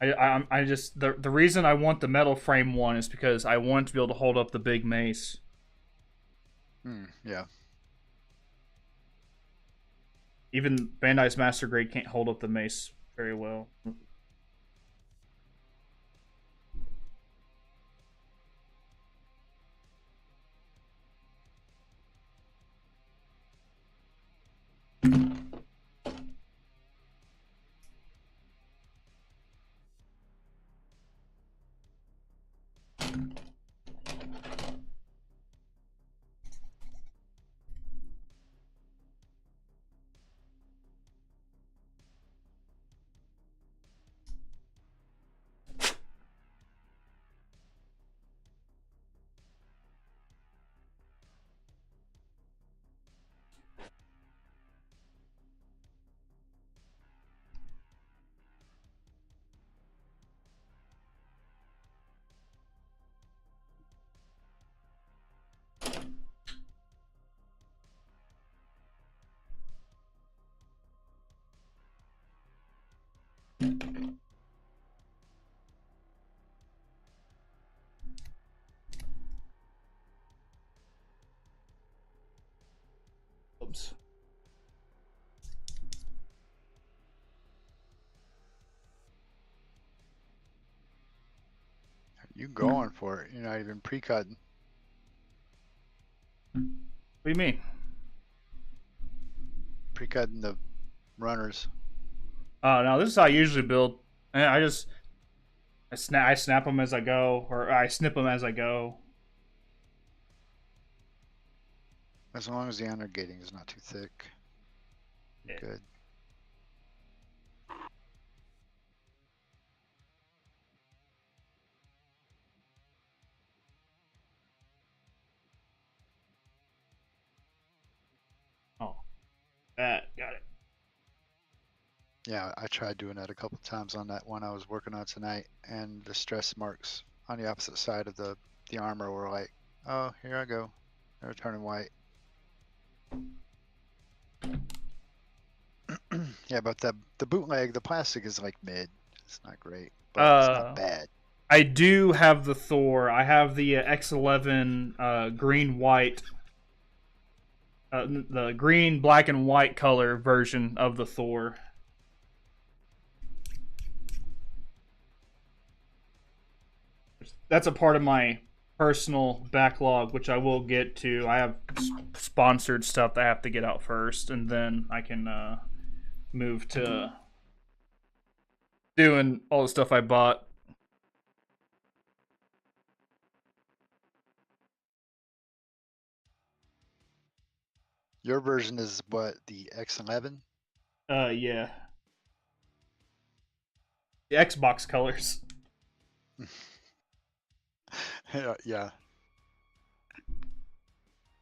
I just the reason I want the metal frame one is because I want to be able to hold up the big mace. Yeah. Even Bandai's Master Grade can't hold up the mace very well. Oops. You going for it. You're not even pre-cutting. What do you mean? Pre-cutting the runners. No, this is how I usually build. I snap them as I go, or I snip them as I go. As long as the inner gating is not too thick. Yeah. Good. Oh, that got it. Yeah, I tried doing that a couple times on that one I was working on tonight, and the stress marks on the opposite side of the armor were like, oh, here I go. They're turning white. Yeah, but the bootleg, the plastic is like mid. It's not great, but it's not Uh, bad. I do have the Thor. I have the X11 green white, the green, black, and white color version of the Thor. That's a part of my personal backlog, which I will get to. I have sponsored stuff that I have to get out first, and then I can move to doing all the stuff I bought. Your version is what, the X11? Yeah, the Xbox colors. Yeah,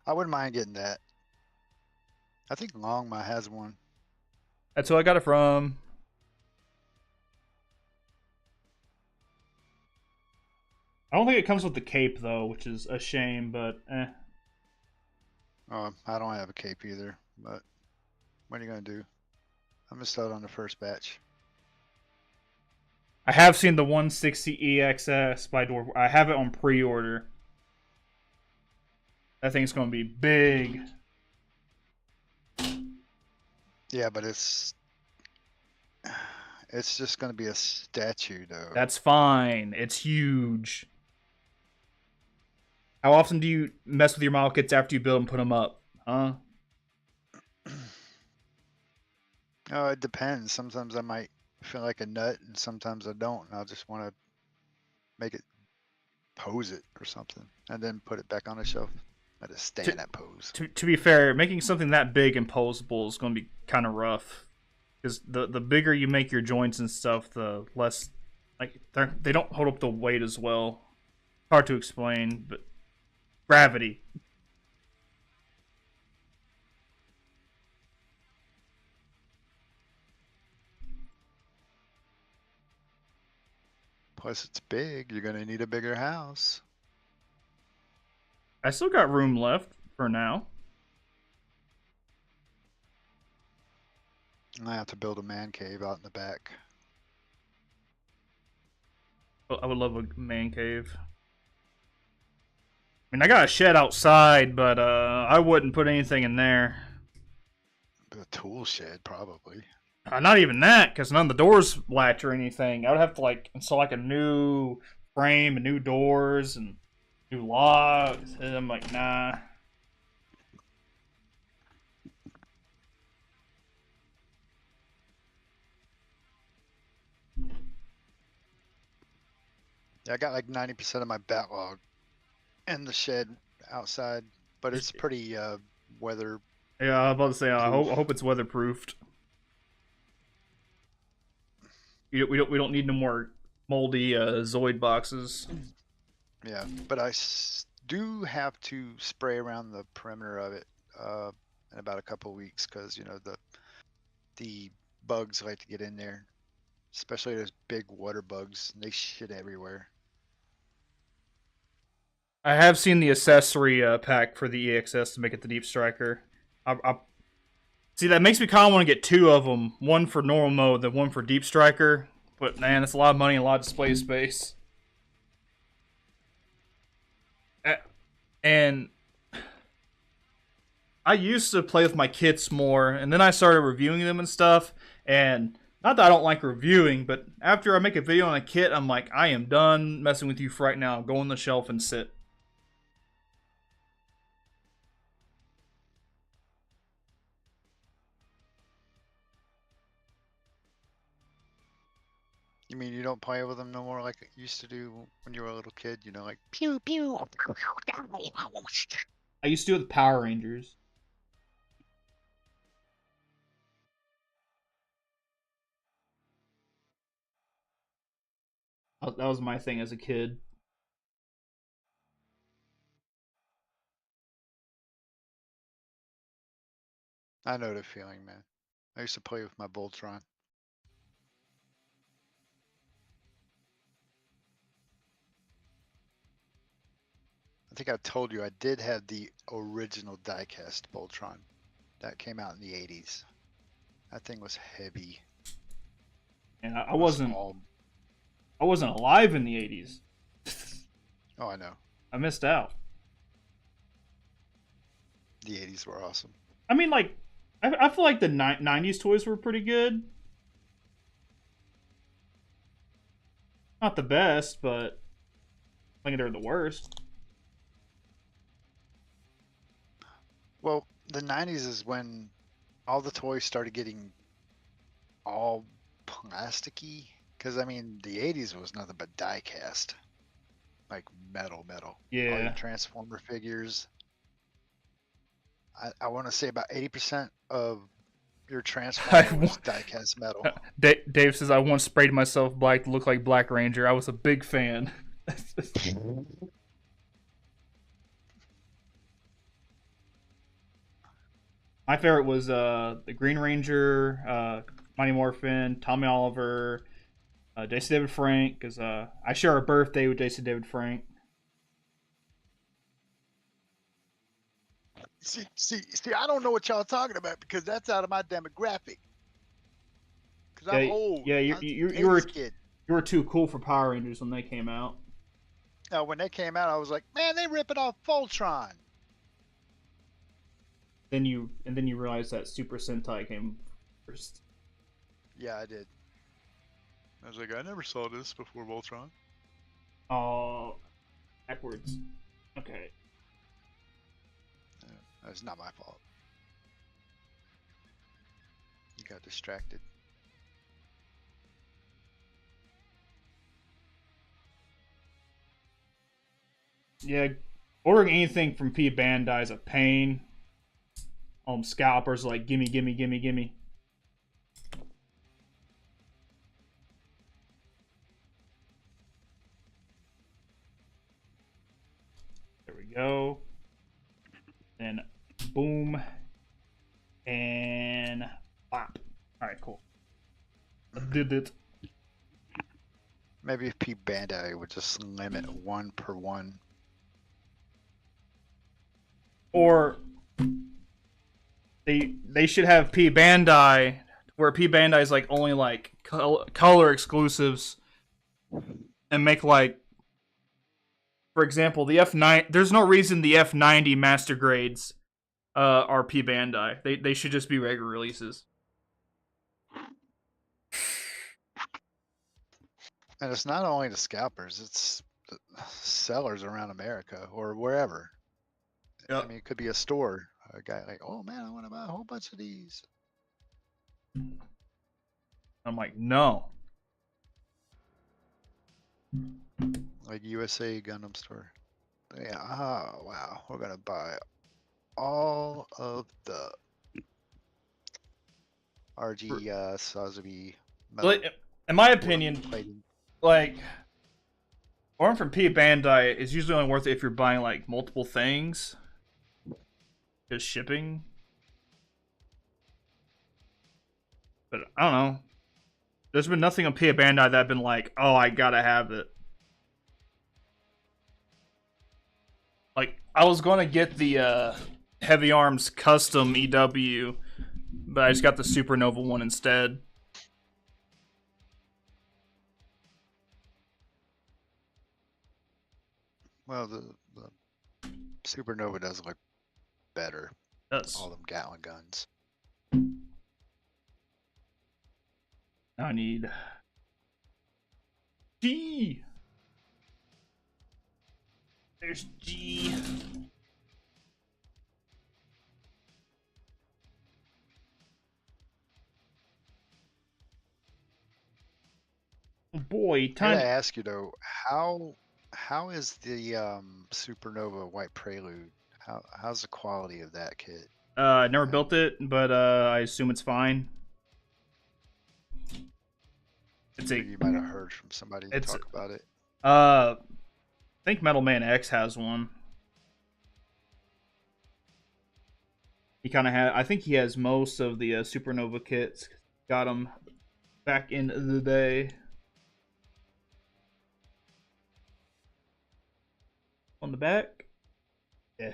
I wouldn't mind getting that. I think Longma has one. That's who I got it from. I don't think it comes with the cape though, which is a shame. But I don't have a cape either, but what are you gonna do? I missed out on the first batch. I have seen the 160 EXS by Dwarf. I have it on pre-order. That thing's gonna be big. Yeah, but it's just gonna be a statue though. That's fine. It's huge. How often do you mess with your model kits after you build and put them up? Huh? Oh, it depends. Sometimes I might feel like a nut, and sometimes I don't. And I'll just want to make it pose it or something, and then put it back on the shelf. Let it stay To, in that pose. to be fair, making something that big and posable is going to be kind of rough. Because the bigger you make your joints and stuff, the less like they don't hold up the weight as well. Hard to explain, but gravity. Plus, it's big. You're gonna need a bigger house. I still got room left for now. I have to build a man cave out in the back. I would love a man cave. I mean, I got a shed outside, but I wouldn't put anything in there. A tool shed, probably. Not even that, because none of the doors latch or anything. I would have to like install like a new frame and new doors and new locks. And I'm like, nah. Yeah, I got like 90% of my backlog in the shed outside, but it's pretty weather Yeah, I was about to say, proof. I hope it's weatherproofed. We don't need no more moldy Zoid boxes. Yeah, but do have to spray around the perimeter of it in about a couple of weeks because you know the bugs like to get in there, especially those big water bugs. They shit everywhere. I have seen the accessory pack for the EXS to make it the Deep Striker. I see that makes me kind of want to get two of them, one for normal mode, then one for Deep Striker. But man, it's a lot of money and a lot of display space. And I used to play with my kits more, and then I started reviewing them and stuff. And not that I don't like reviewing, but after I make a video on a kit, I'm like, I am done messing with you for right now. Go on the shelf and sit. You mean you don't play with them no more like you used to do when you were a little kid? You know, like pew pew. I used to do it with Power Rangers. That was my thing as a kid. I know the feeling, man. I used to play with my Voltron. I think I told you I did have the original diecast Voltron that came out in the 80s. That thing was heavy. And It was all. I wasn't alive in the 80s. Oh, I know. I missed out. The 80s were awesome. I mean, like, I feel like the 90s toys were pretty good. Not the best, but I think they're the worst. Well, the 90s is when all the toys started getting all plasticky. Because, I mean, the 80s was nothing but die cast. Like metal. All your Yeah. Transformer figures. I want to say about 80% of your Transformer was die cast metal. Dave says, I once sprayed myself black to look like Black Ranger. I was a big fan. My favorite was the Green Ranger, Mighty Morphin, Tommy Oliver, Jason David Frank, because I share a birthday with Jason David Frank. See, I don't know what y'all talking about because that's out of my demographic. Because Yeah, I'm old. yeah, I'm an 80s kid. you were too cool for Power Rangers when they came out. Now, when they came out, I was like, man, they ripping off Voltron. Then you realize that Super Sentai came first. Yeah, I did. I was like, I never saw this before Voltron. Oh, backwards. Okay. That's not my fault. You got distracted. Yeah, ordering anything from P Bandai is a pain. Scalpers like gimme. There we go. Then boom and pop. All right, cool. I did it. Maybe if P Bandai would just limit one per one. Or they should have P Bandai where P Bandai's like only like color exclusives and make like, for example, the F9. There's no reason the F90 master grades are P Bandai. They should just be regular releases. And it's not only the scalpers; it's the sellers around America or wherever. I Yep. mean, it could be a store. A guy like, oh man, I want to buy a whole bunch of these. I'm like, no. Like USA Gundam store. Yeah. Oh wow, we're gonna buy all of the RG Sazabi metal In my opinion, plating. like, or from P Bandai is usually only worth it if you're buying like multiple things. Just shipping. But I don't know. There's been nothing on P Bandai that I've been like, oh, I gotta have it. Like, I was gonna get the Heavy Arms custom EW, but I just got the Supernova one instead. Well, the Supernova does look better. Yes. All them Gatling guns. I need G. There's G. Boy, I time. gotta ask you though, how is the Supernova White Prelude? How's the quality of that kit? I never built it, but I assume it's fine. It's a. You might have heard from somebody It's talk about it. I think Metal Man X has one. He kind of had. I think he has most of the Supernova kits. Got them back in the day. On the back, yeah.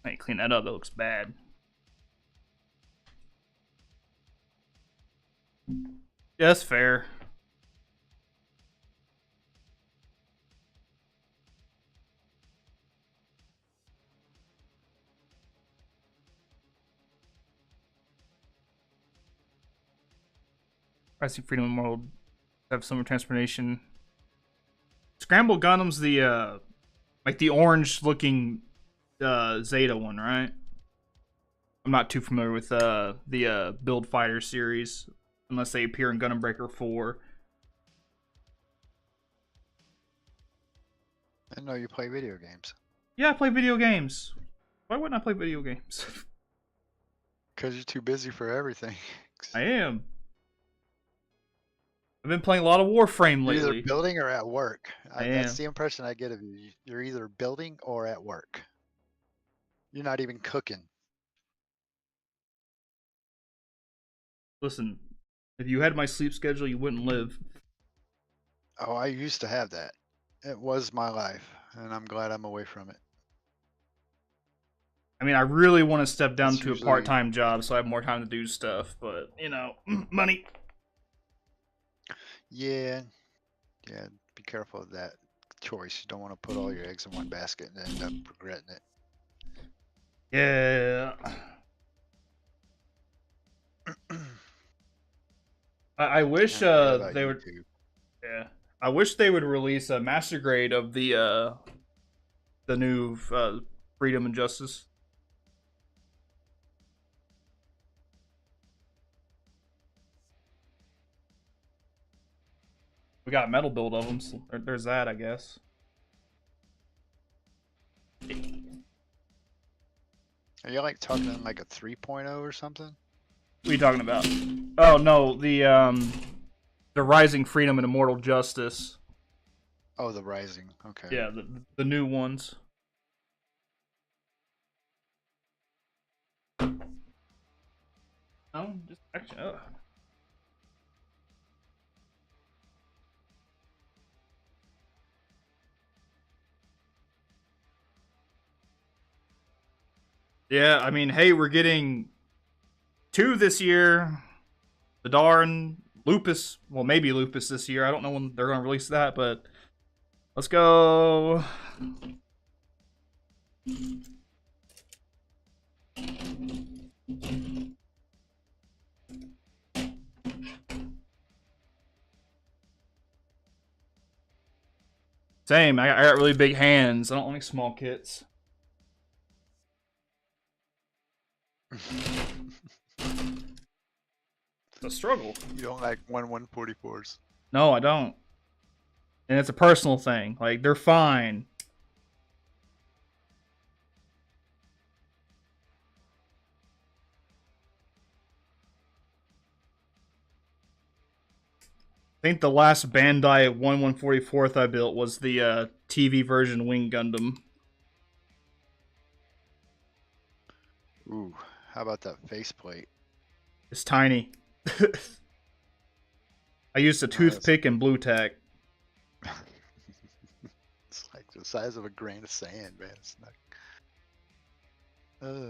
I clean that up. That looks bad. Yeah, that's fair. Rising Freedom World have summer transportation. Scramble Gundam's the like the orange looking Zeta one, right? I'm not too familiar with the Build Fighter series unless they appear in Gundam Breaker 4. I know you play video games. Yeah, I play video games. Why wouldn't I play video games? Because you're too busy for everything. I am. I've been playing a lot of Warframe You're either lately. building or at work. I That's am. the impression I get of you. You're either building or at work. You're not even cooking. Listen, if you had my sleep schedule, you wouldn't live. Oh, I used to have that. It was my life, and I'm glad I'm away from it. I mean, I really want to step down It's to a usually, part-time job so I have more time to do stuff, but, you know, money. yeah, be careful of that choice. You don't want to put all your eggs in one basket and end up regretting it. Yeah. I wish they would. YouTube. Yeah, I wish they would release a master grade of the new Freedom and Justice. We got a metal build of them. So there's that, I guess. Are you like talking like a 3.0 or something? What are you talking about? Oh no, the Rising Freedom and Immortal Justice. Oh, the Rising. Okay. Yeah, the new ones. Oh, just actually. Yeah, I mean, hey, we're getting two this year. The darn Lupus. Well, maybe Lupus this year. I don't know when they're going to release that, but let's go. Same. I got really big hands. I don't like small kits. It's a struggle. You don't like 1/144s. No, I don't. And it's a personal thing. Like, they're fine. I think the last Bandai 1/144th I built was the TV version Wing Gundam. Ooh, how about that faceplate? It's tiny. I used a toothpick and blue tack. It's like the size of a grain of sand, man. It's not.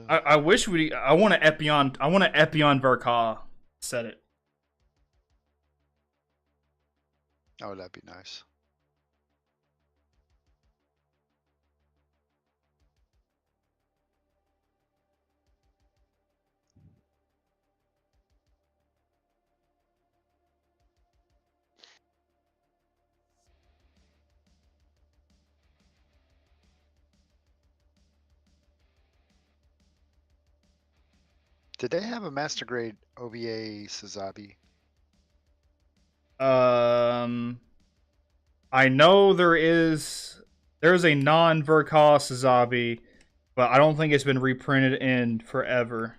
I wish we. I want an Epion. I want an Epion Verka. Set it. Oh, that'd be nice. Did they have a master grade OVA Suzabi? I know there is. There's a non-Verka Sazabi, but I don't think it's been reprinted in forever.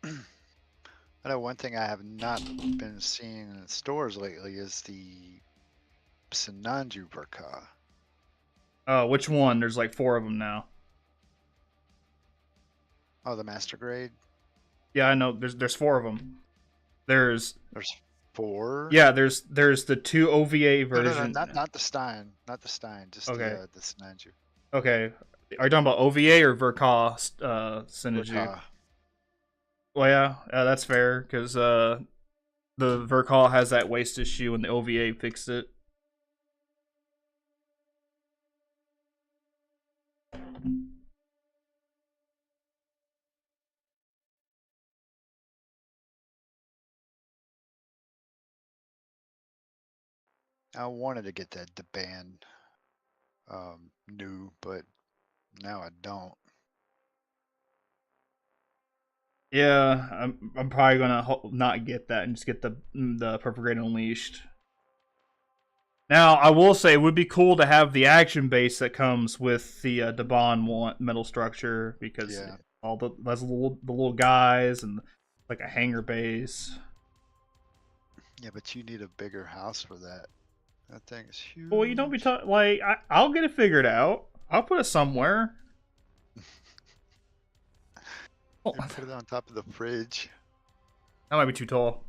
I know one thing I have not been seeing in stores lately is the Sinanju Verka. Which one? There's like 4 of them now. Oh, the master grade? Yeah, I know. There's 4 of them. There's 4? yeah. There's the 2 OVA No, version. not the Stein, not the Stein, just Okay. the Sinanju. Okay. Are you talking about OVA or Verka Synergy? Verka. Well, yeah, that's fair because the Verka has that waist issue and the OVA fixed it. I wanted to get that the band new, but now I don't. Yeah, I'm probably gonna not get that and just get the Perfect Grade Unleashed. Now, I will say it would be cool to have the action base that comes with the Debon metal structure because Yeah. all the little guys and like a hangar base. Yeah, but you need a bigger house for that. That thing is huge. Well, you don't be like I'll get it figured out. I'll put it somewhere. You put it on top of the fridge. That might be too tall.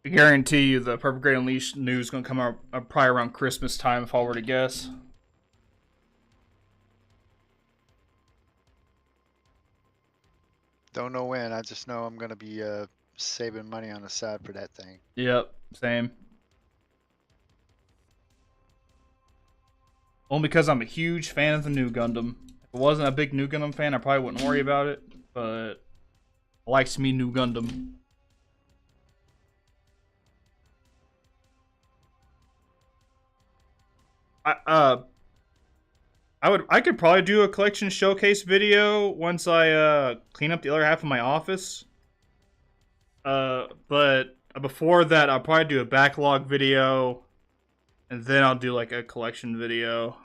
I guarantee you the Perfect Grade Unleashed news is going to come out probably around Christmas time if I were to guess. Don't know when. I just know I'm gonna be saving money on the side for that thing. Yep, same. Only because I'm a huge fan of the new Gundam. If I wasn't a big new Gundam fan, I probably wouldn't worry about it. But I likes me new Gundam. I could probably do a collection showcase video once I clean up the other half of my office. But before that, I'll probably do a backlog video, and then I'll do like a collection video.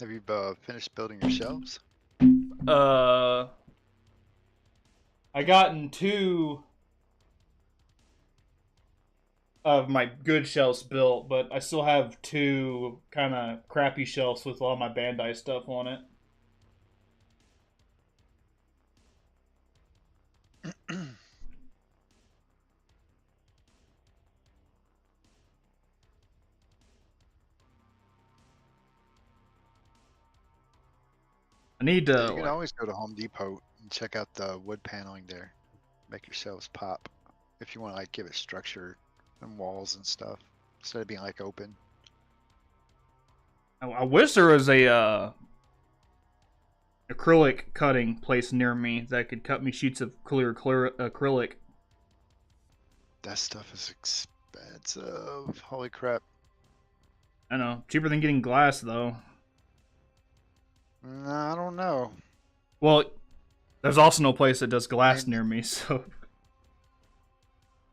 Have you finished building your shelves? Uh, I gotten 2 of my good shelves built, but I still have 2 kind of crappy shelves with all my Bandai stuff on it. I need Yeah, to you can like. always go to Home Depot and check out the wood paneling there. Make your shelves pop if you want to like give it structure and walls and stuff instead of being like open. I wish there was a acrylic cutting place near me that could cut me sheets of clear acrylic. That stuff is expensive. Holy crap. I know, cheaper than getting glass though. No, I don't know. Well, there's also no place that does I glass mean, near me, so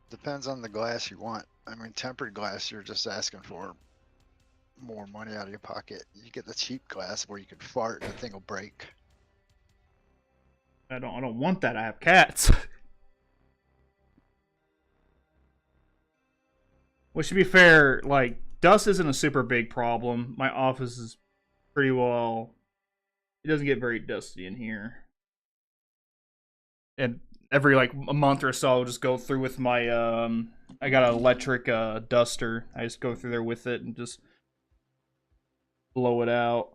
depends on the glass you want. I mean, tempered glass, you're just asking for more money out of your pocket. You get the cheap glass where you can fart and the thing will break. I don't want that. I have cats. Which, to be fair, like dust isn't a super big problem. My office is pretty well. It doesn't get very dusty in here, and every like a month or so, I'll just go through with my I got an electric duster. I just go through there with it and just blow it out.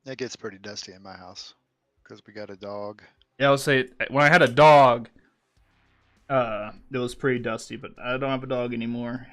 It gets pretty dusty in my house because we got a dog. Yeah, I would say when I had a dog, it was pretty dusty, but I don't have a dog anymore.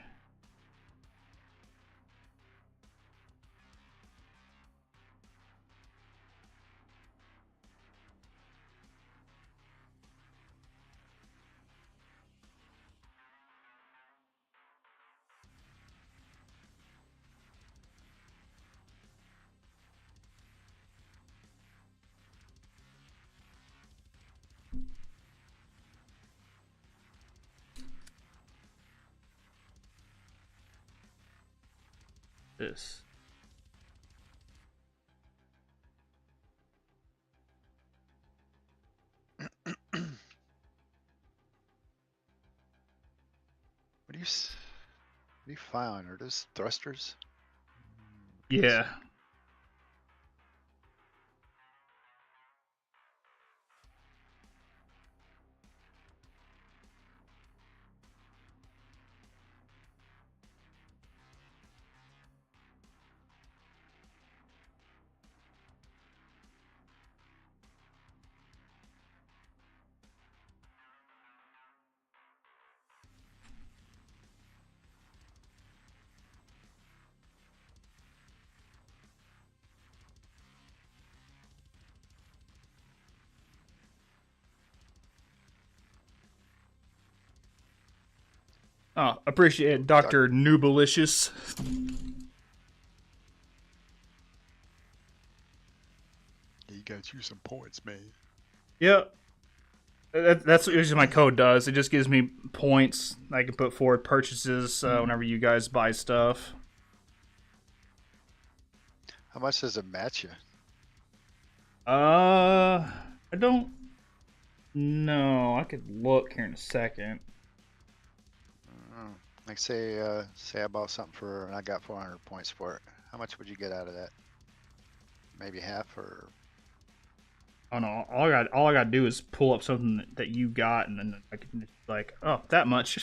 This. What do you filing? Are those thrusters? Yeah. Oh, appreciate it, Duck. Dr. Noobalicious. He got you some points, man. Yep. That's what usually my code does. It just gives me points I can put forward purchases whenever you guys buy stuff. How much does it match you? I don't know. I could look here in a second. Like say I bought something for and I got 400 points for it. How much would you get out of that? Maybe half or Oh no! All I got to do is pull up something that you got, and then I can just like, oh, that much.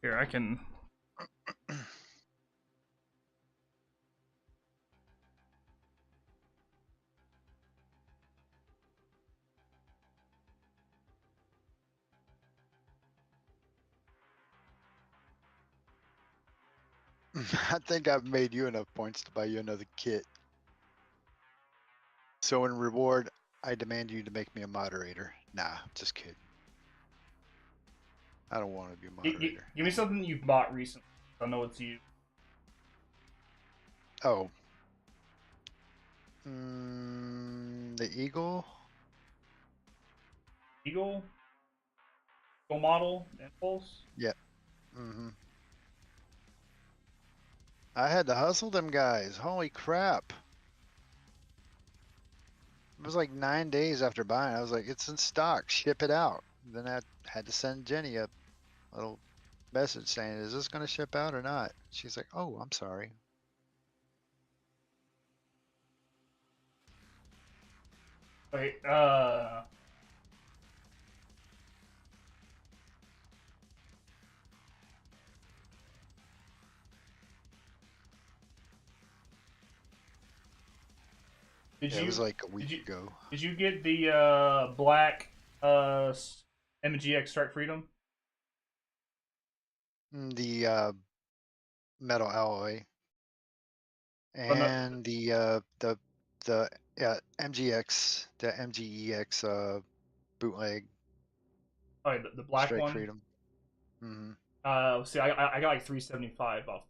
Here, I can. I think I've made you enough points to buy you another kit. So in reward, I demand you to make me a moderator. Nah, just kidding. I don't want to be a moderator. Give me something you've bought recently. I know it's you. Oh, the Eagle. Eagle, Eagle model, Impulse. Yeah. I had to hustle them guys. Holy crap. It was like 9 days after buying. I was like, it's in stock. Ship it out. Then I had to send Jenny a little message saying, is this going to ship out or not? She's like, oh, I'm sorry. Wait, did Yeah, it was you like a did week you ago. did you get the black MGX Strike Freedom? The metal alloy Oh no, and the MGX, the MGEX bootleg oh, the black Strike one. Freedom. Hmm. See, I got like 375 off.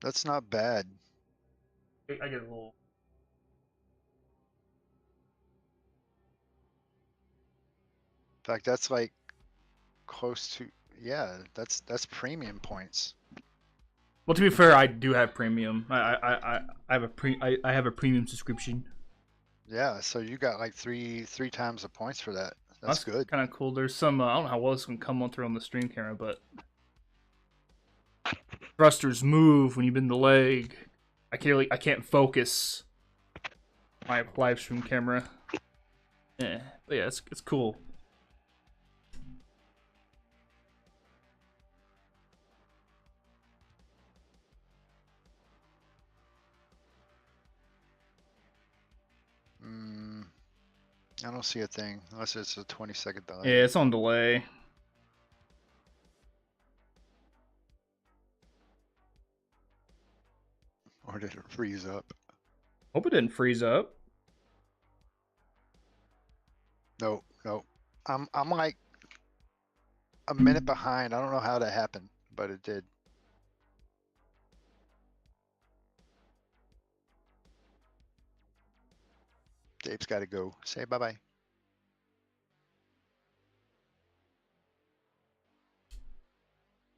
That's not bad. I get a little. In fact, that's like close to, yeah, that's premium points. Well, to be fair, I do have premium. I have I have a premium subscription. Yeah, so you got like three times the points for that. That's That's good. kind of cool. There's some I don't know how well this can come on through on the stream camera, but thrusters move when you bend the leg. I can't focus my live stream camera. Yeah, but yeah, it's cool. Mm, I don't see a thing unless it's a 20-second delay. Yeah, it's on delay. Or did it freeze up? Hope it didn't freeze up. Nope, nope. I'm like a minute behind. I don't know how that happened, but it did. Dave's got to go. Say bye-bye.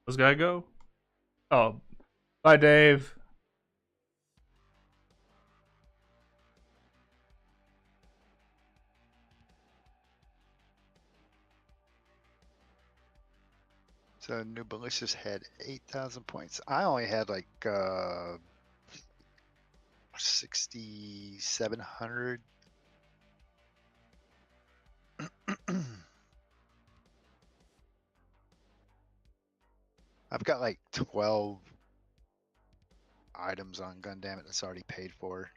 Let's gotta go. Oh, bye, Dave. So New Ballistas had 8,000 points. I only had like 6,700. I've got like 12 items on Gundam that's already paid for.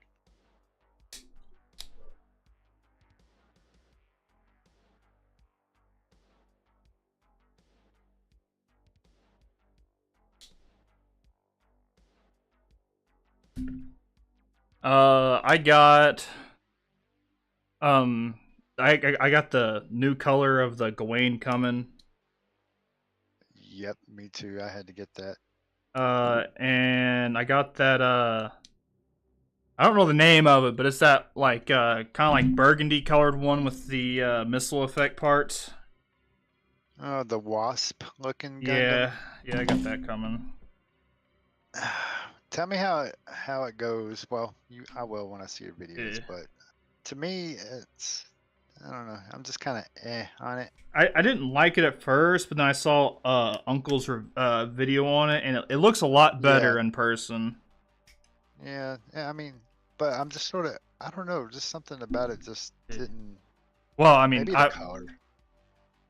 I got um, I got the new color of the Gawain coming. Yep, me too. I had to get that. And I got that I don't know the name of it, but it's that like kind of like burgundy colored one with the missile effect parts. Oh, the wasp looking Gundam. Yeah, yeah, I got that coming. Tell me how it goes. Well, I will when I see your videos, Yeah. but to me, it's, I don't know. I'm just kind of on it. I didn't like it at first, but then I saw Uncle's video on it, and it looks a lot Yeah, better in person. yeah. I mean, but I'm just sort of, I don't know, just something about it just didn't. Well, I mean, Maybe the color.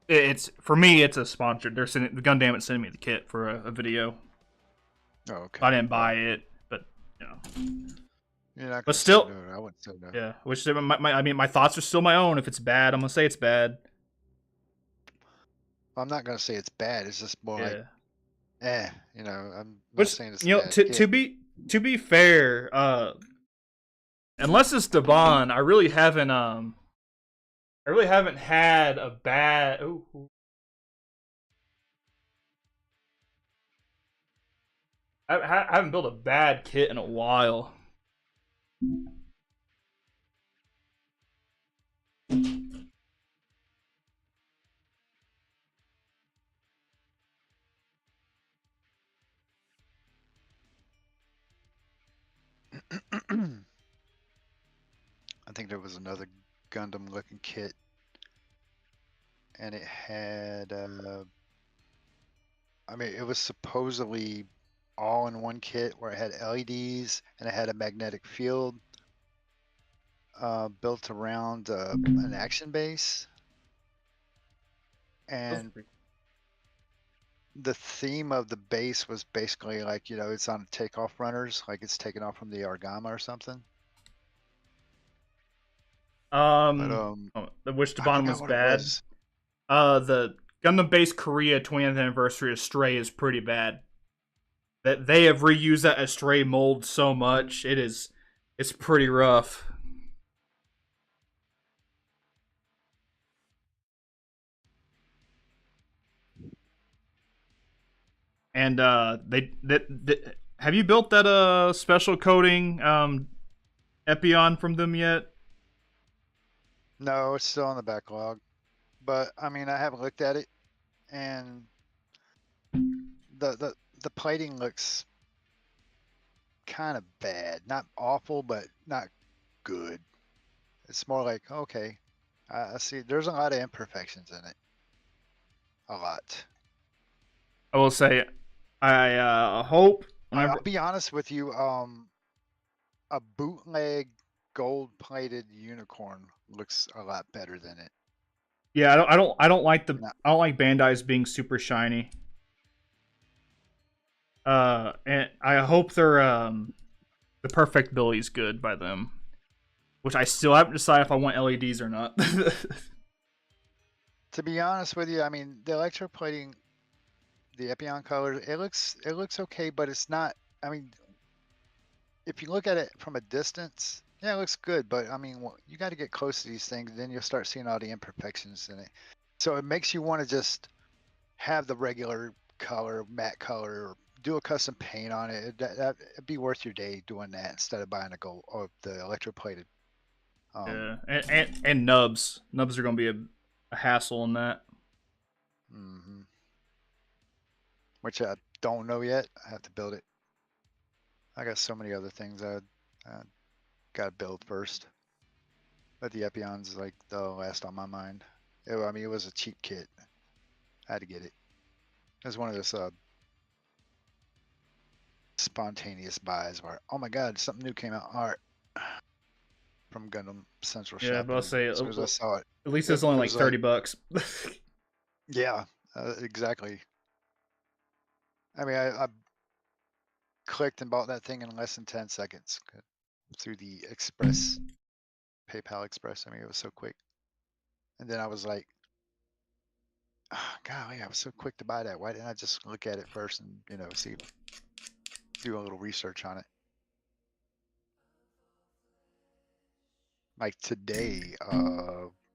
it's for me, it's a sponsored. They're sending the Gundam is sending me the kit for a video. Oh, okay. I didn't buy it, but you know. You're not But gonna say still, no. I wouldn't say no. yeah. Which I mean, my thoughts are still my own. If it's bad, I'm gonna say it's bad. I'm not gonna say it's bad. It's just more like, Yeah. I'm not Which saying it's a you know, bad kit. to be fair, unless it's Debon, I really haven't had a bad. Ooh, I haven't built a bad kit in a while. I think there was another Gundam looking kit, and it had, I mean, it was supposedly all in one kit where it had LEDs and it had a magnetic field built around an action base. And the theme of the base was basically like, it's on takeoff runners, like it's taken off from the Argama or something. But Which I Debon forgot was what it bad. was. The Gundam Base Korea 20th anniversary of Stray is pretty bad. That they have reused that as Stray mold so much, it's pretty rough. And have you built that special coating Epion from them yet? No, it's still on the backlog. But I mean, I haven't looked at it, and the plating looks kind of bad. Not awful, but not good. It's more like, okay, I see. There's a lot of imperfections in it. A lot. I will say, I hope I'll whenever. be honest with you. A bootleg gold-plated unicorn looks a lot better than it. Yeah, Not, I don't like Bandai's being super shiny. And I hope the perfect Billy's good by them, which I still haven't decided if I want LEDs or not. to be honest with you, I mean, the electroplating, the Epion colors, it looks okay, but it's not. I mean, if you look at it from a distance, yeah, it looks good, but I mean, you got to get close to these things, then you'll start seeing all the imperfections in it. So it makes you want to just have the regular color, matte color, or do a custom paint on it. It'd be worth your day doing that instead of buying a gold or the electroplated. Yeah, and nubs. Nubs are gonna be a hassle in that. Mm-hmm. Which I don't know yet. I have to build it. I got so many other things I got to build first. But the Epion's like the last on my mind. I mean, it was a cheap kit. I had to get it. It was one of those spontaneous buys where, oh my god, something new came out. All right, from Gundam Central Yeah, but I'll Shopping. say As soon as I saw it, at least it, it's only it like was like, $30. yeah, exactly. I mean, I clicked and bought that thing in less than 10 seconds through the Express, PayPal Express. I mean, it was so quick. And then I was like, oh, golly, I was so quick to buy that. Why didn't I just look at it first and, see, do a little research on it? Like today,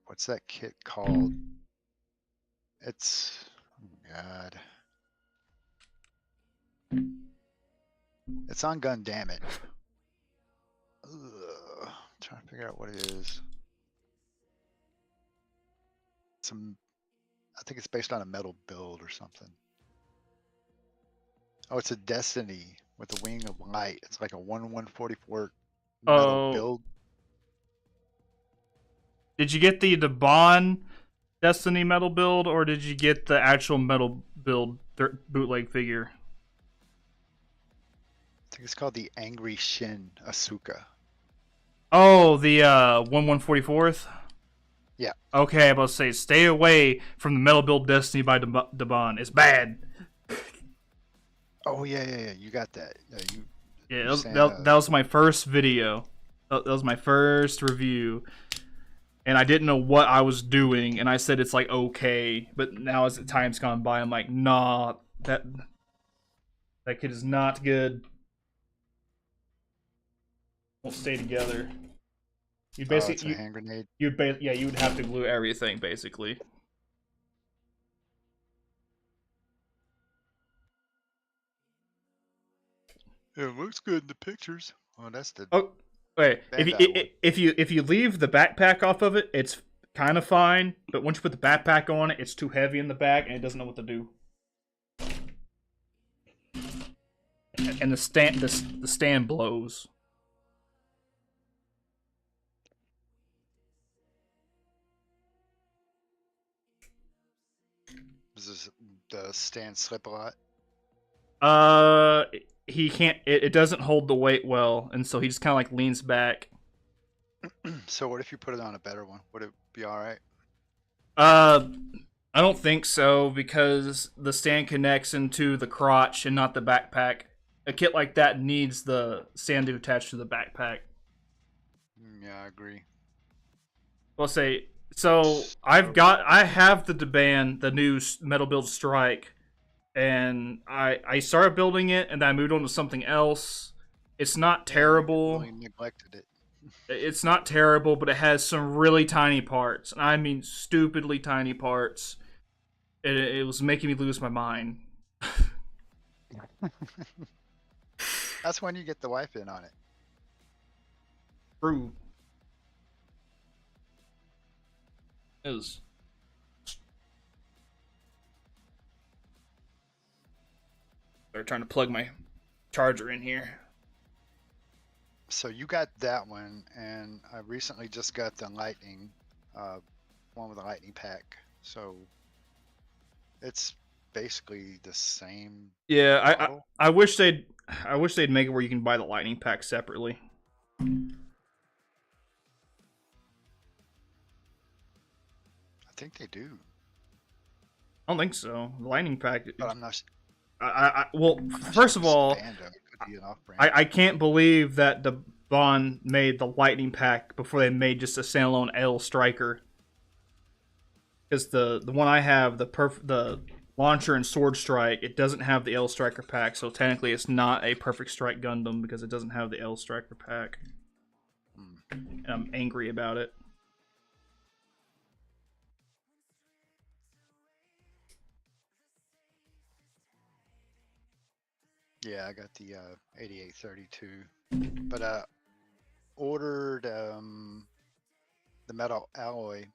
what's that kit called? It's, oh God. It's on Gundam It. Ugh, trying to figure out what it is. I think it's based on a metal build or something. Oh, it's a Destiny with a wing of light. It's like a 1/144 metal Oh, build. did you get the Bond Destiny metal build, or did you get the actual metal build bootleg figure? I think it's called the Angry Shin Asuka. Oh, the 1/144th. Yeah. Okay, I'm about to say, stay away from the metal build Destiny by Debon. It's bad. Oh yeah. You got that. Yeah, You're saying that was my first video. That was my first review, and I didn't know what I was doing. And I said it's like okay, but now as the time's gone by, I'm like, nah, that kid is not good. Won't stay together. You Oh, it's basically a hand grenade. yeah, you would have to glue everything basically. It looks good in the pictures. Oh, that's the Oh, wait. Bandai one. If you leave the backpack off of it, it's kind of fine. But once you put the backpack on it, it's too heavy in the back and it doesn't know what to do. And the stand blows. Does the stand slip a lot? Uh, he can't. It doesn't hold the weight well, and so he just kind of like leans back. So what if you put it on a better one? Would it be all right? Uh, I don't think so because the stand connects into the crotch and not the backpack. A kit like that needs the stand to attach to the backpack. Yeah, I agree. We'll say so. I have the Deban, the new Metal Build Strike, and I started building it, and then I moved on to something else. It's not Yeah, you terrible. really neglected it. It's not terrible, but it has some really tiny parts, and I mean stupidly tiny parts. It was making me lose my mind. That's when you get the wife in on it. True. Is they're trying to plug my charger in here. So you got that one, and I recently just got the lightning, one with the lightning pack. So it's basically the same Yeah, model. I wish they'd make it where you can buy the lightning pack separately. I think they do, I don't think so. The lightning pack. but I'm not. Well, I'm first sure of it's all, Panda. It could be an off-brand. I can't believe that the Bond made the lightning pack before they made just a standalone L striker. Because the one I have, the launcher and sword strike, it doesn't have the L striker pack, so technically it's not a perfect strike Gundam because it doesn't have the L striker pack. And I'm angry about it. Yeah, I got the 8832, but ordered the metal alloy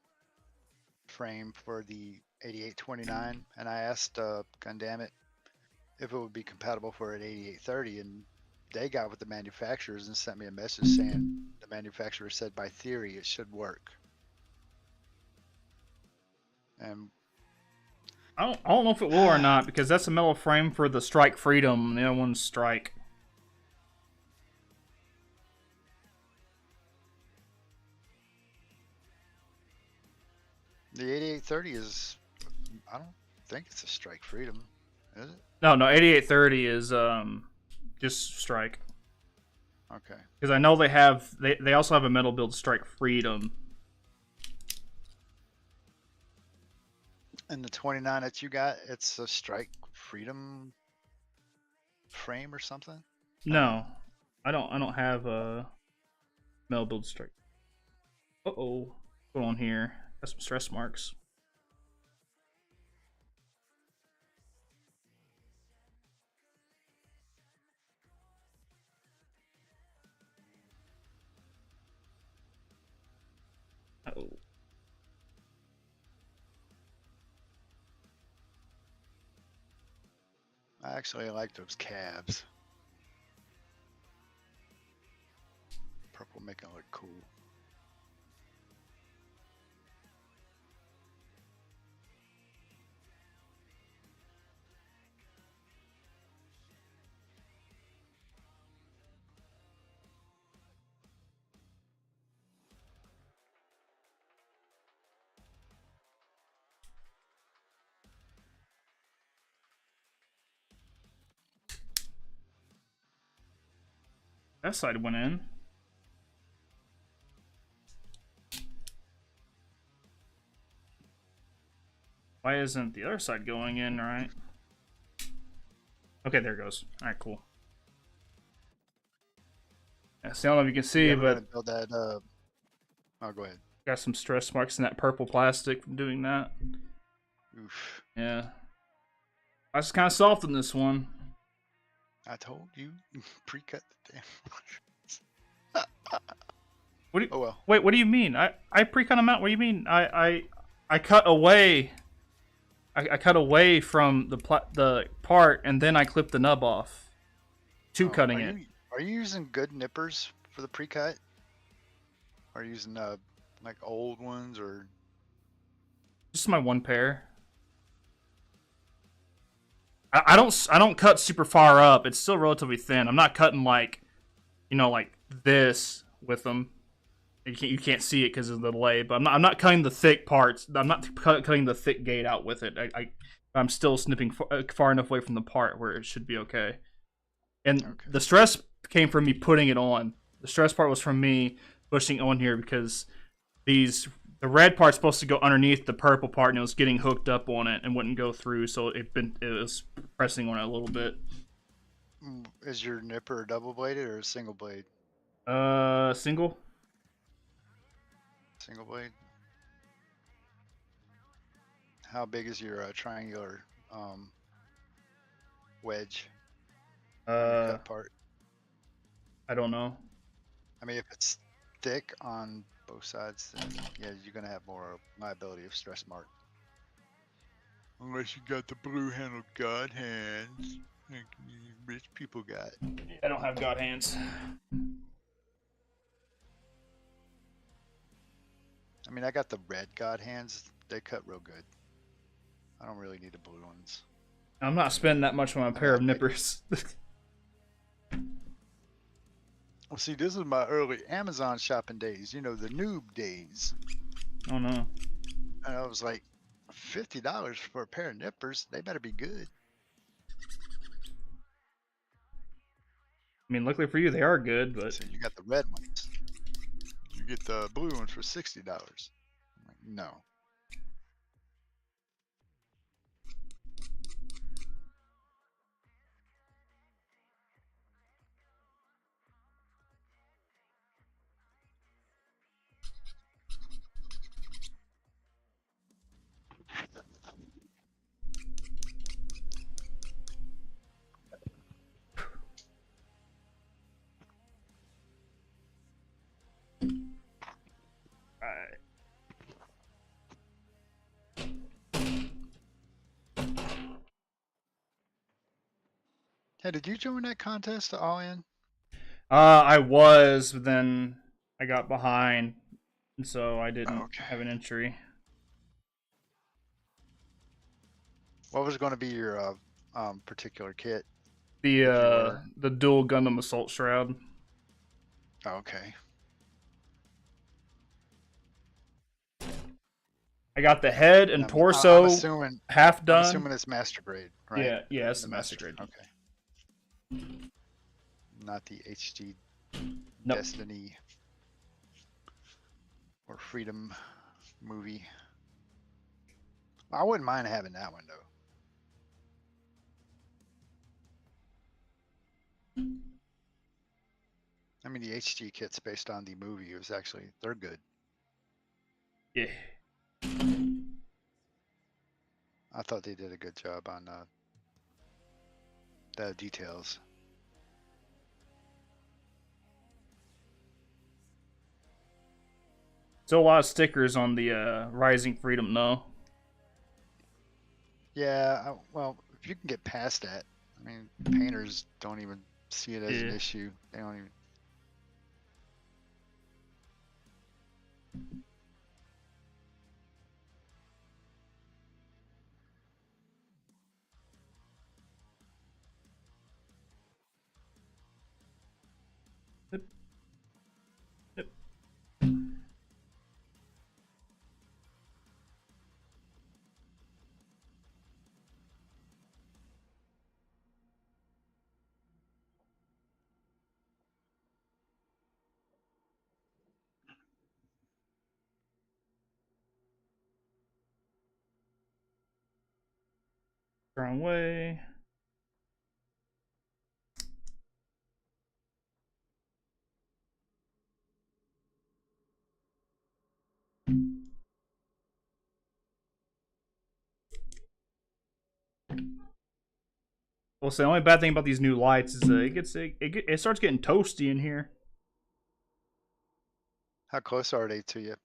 frame for the 8829, and I asked Gundam if it would be compatible for an 8830, and they got with the manufacturers and sent me a message saying the manufacturer said by theory it should work. And I don't know if it will or not because that's a metal frame for the Strike Freedom, and the other one's Strike. the 8830 is, I don't think it's a Strike Freedom, is it? No, 8830 is just Strike. Okay. Because I know they also have a metal build Strike Freedom. And the 29 that you got, it's a Strike Freedom frame or something? No, I don't have a metal build Strike. Uh-oh. What's going on here? Got some stress marks. Uh-oh. I actually like those cabs. Purple making it look cool. That side went in. Why isn't the other side going in, right? Okay, there it goes. Alright, cool. Yeah, see, I don't know if you can see, You ever but gonna build that Oh, go ahead. Got some stress marks in that purple plastic from doing that. Oof. Yeah. I was kind of soft in this one. I told you. Pre-cut the damn. What do you, Oh well. wait, what do you mean? I pre-cut them out. What do you mean? I cut away. I cut away from the part and then I clipped the nub off. To Oh, cutting it. are you using good nippers for the pre-cut? Are you using like old ones or? Just my one pair. I don't cut super far up. It's still relatively thin. I'm not cutting like, like this with them. You can't see it because of the delay. But I'm not cutting the thick parts. I'm not cutting the thick gate out with it. I'm still snipping far enough away from the part where it should be okay. And Okay. the stress came from me putting it on. The stress part was from me pushing it on here because the red part's supposed to go underneath the purple part, and it was getting hooked up on it and wouldn't go through, so it was pressing on it a little bit. Is your nipper double bladed or a single blade? Single. Single blade. How big is your triangular wedge on your cut part? I don't know. I mean, if it's thick on both sides, then yeah, you're gonna have more liability of stress mark. Unless you got the blue handled god hands, like rich people got. I don't have god hands. I mean, I got the red god hands. They cut real good. I don't really need the blue ones. I'm not spending that much on a pair of nippers. Well, see, this is my early Amazon shopping days. You know, the noob days. Oh no. And I was like, $50 for a pair of nippers. They better be good. I mean, luckily for you, they are good, but So you got the red ones. You get the blue ones for $60. I'm like, no. Hey, did you join that contest to All In? I was, but then I got behind, and so I didn't Okay. have an entry. What was going to be your particular kit? The dual Gundam Assault Shroud. Okay. I got the head and I'm torso assuming half I'm done. assuming it's master grade, right? Yeah, it's the master master. grade. Okay. Not the HD Nope. Destiny or Freedom movie. I wouldn't mind having that one though. I mean, the HD kits based on the movie was actually they're good. Yeah. I thought they did a good job on the details. Still a lot of stickers on the Rising Freedom, though. Yeah, well, if you can get past that, I mean, painters don't even see it as an issue. They don't even. Yep. Yep. Wrong way. Well, so the only bad thing about these new lights is it starts getting toasty in here. How close are they to you?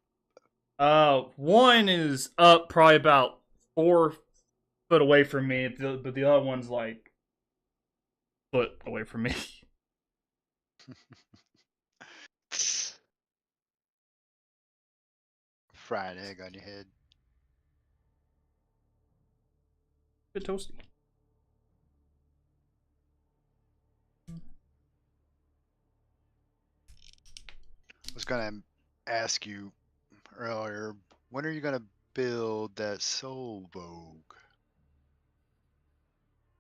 One is up probably about 4 foot away from me, but the other one's like foot away from me. Fried egg on your head. Bit toasty. I was gonna ask you earlier, when are you gonna build that Soul Vogue?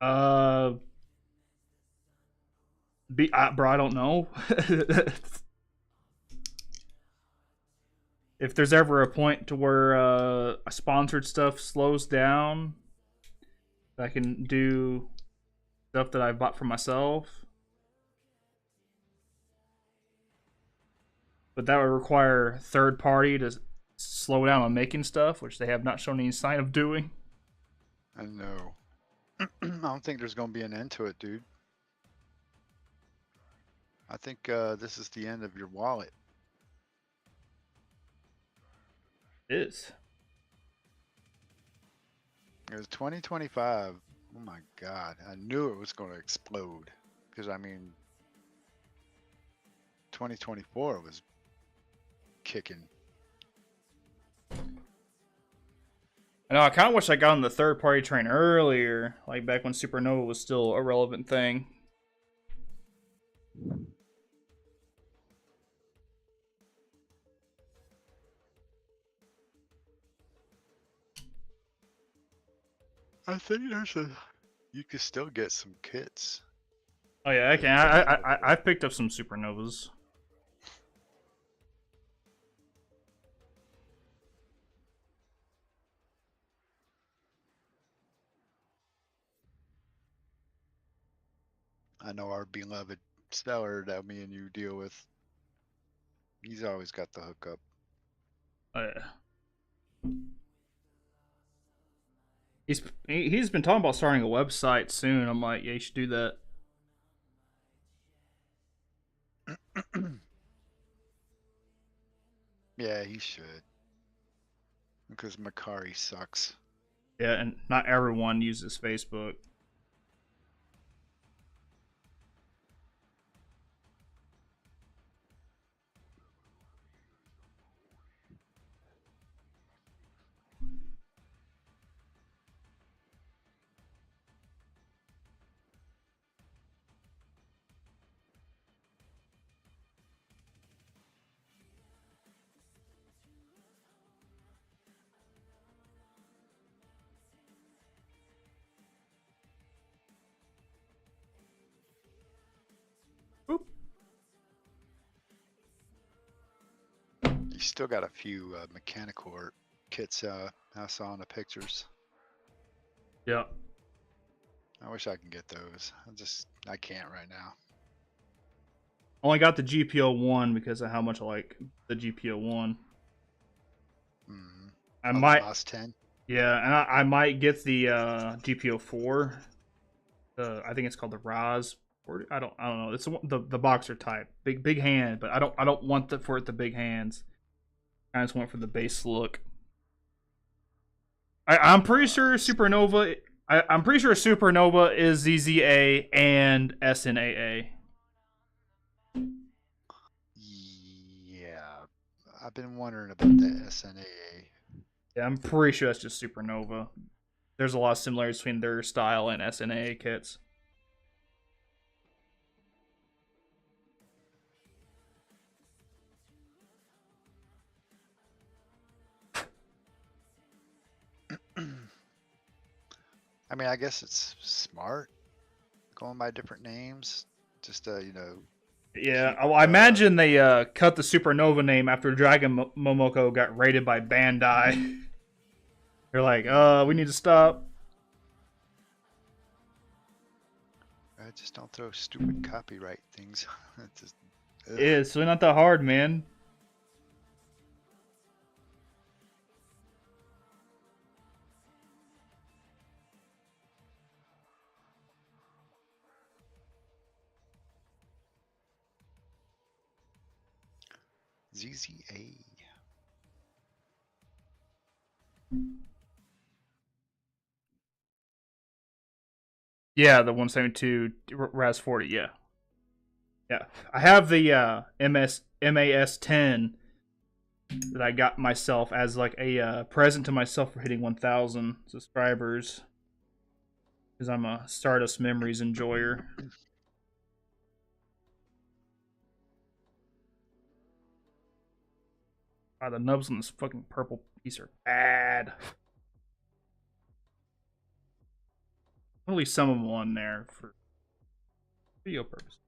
Uh, bro, I don't know. If there's ever a point to where sponsored stuff slows down, I can do stuff that I bought for myself. But that would require third party to slow down on making stuff, which they have not shown any sign of doing. I know. I don't think there's gonna be an end to it, dude. I think this is the end of your wallet. It is. It was 2025. Oh my God. I knew it was going to explode. Because, I mean, 2024 was kicking. I know. I kind of wish I got on the third party train earlier, like back when Supernova was still a relevant thing. I think there's a. You could still get some kits. Oh yeah, I can. I've picked up some Supernovas. I know our beloved seller that me and you deal with. He's always got the hookup. Oh yeah. He's been talking about starting a website soon. I'm like, yeah, you should do that. Yeah, he should. Because Makari sucks. Yeah, and not everyone uses Facebook. Oop. You still got a few mechanical art kits I saw in the pictures. Yeah. I wish I can get those. I can't right now. Only got the GPO1 because of how much I like the GPO1. Mm. I Oh, the might, Moss 10? yeah, and I might get the GPO4. I think it's called the Raz. Or I don't know. It's the boxer type, big hand, but I don't want for it the big hands. I just want for the base look. I'm pretty sure Supernova. I'm pretty sure Supernova is ZZA and SNAA. Yeah. I've been wondering about the SNAA. Yeah, I'm pretty sure that's just Supernova. There's a lot of similarities between their style and SNAA kits. I mean, I guess it's smart going by different names. Just, Yeah, keep. I imagine they cut the Supernova name after Dragon Momoko got raided by Bandai. They're like, we need to stop. Just don't throw stupid copyright things. Just, Yeah, it's really not that hard, man. ZZA. Yeah, the 172 RAS 40. Yeah, yeah. I have the MAS 10 that I got myself as like a present to myself for hitting 1,000 subscribers because I'm a Stardust Memories enjoyer. God, the nubs on this fucking purple piece are bad. At least some of them on there for video purposes.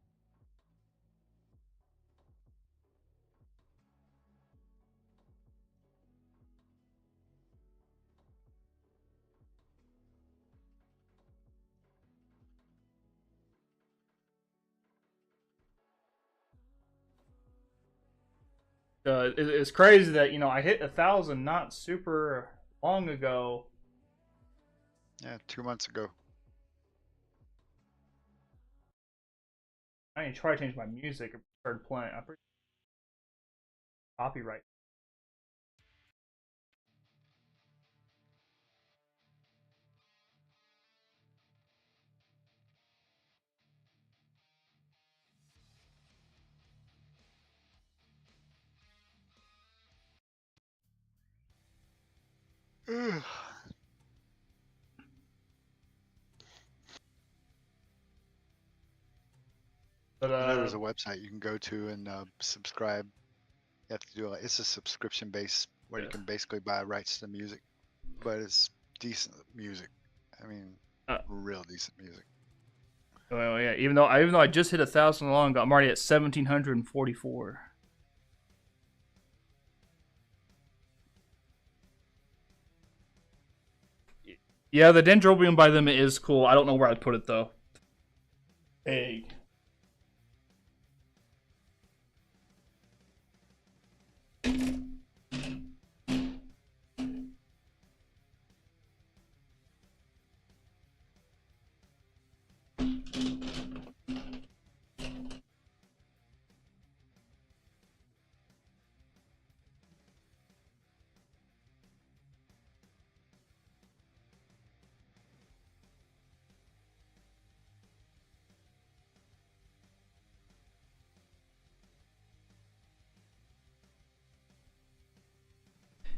It's crazy that I hit 1,000 not super long ago. Yeah, 2 months ago. I need to try to change my music and start playing. I'm pretty copyright. I But know there's a website you can go to and subscribe. You have to do it's a subscription base where you yeah. can basically buy rights to music, but it's decent music. I mean, Uh, real decent music. well, yeah. Even though I just hit 1,000 long ago, I'm already at 1,744. Yeah, the Dendrobium by them is cool. I don't know where I'd put it though. Hey.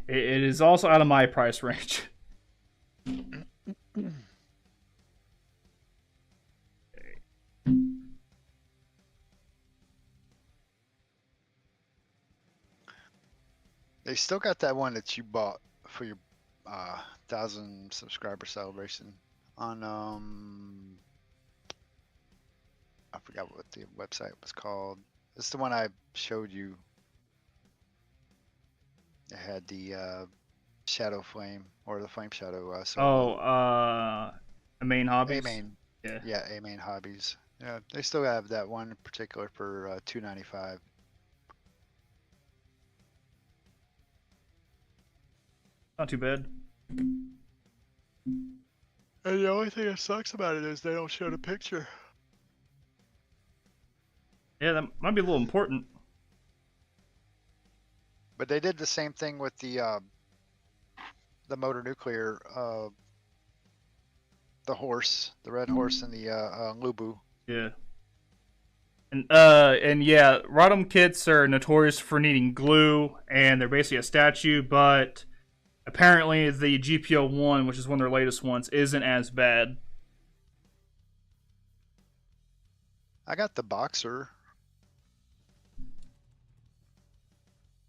It is also out of my price range. They still got that one that you bought for your 1,000 subscriber celebration on I forgot what the website was called. It's the one I showed you. It had the shadow flame or the flame shadow Oh, solo. the main A hobbies. main, Yeah, yeah, A main hobbies. Yeah, they still have that one in particular for 295. not too bad. And the only thing that sucks about it is they don't show the picture. Yeah, that might be a little important. But they did the same thing with the motor nuclear, the horse, the red horse, and the Lubu. Yeah. And yeah, Rodham kits are notorious for needing glue, and they're basically a statue. But apparently, the GPO 1, which is one of their latest ones, isn't as bad. I got the boxer.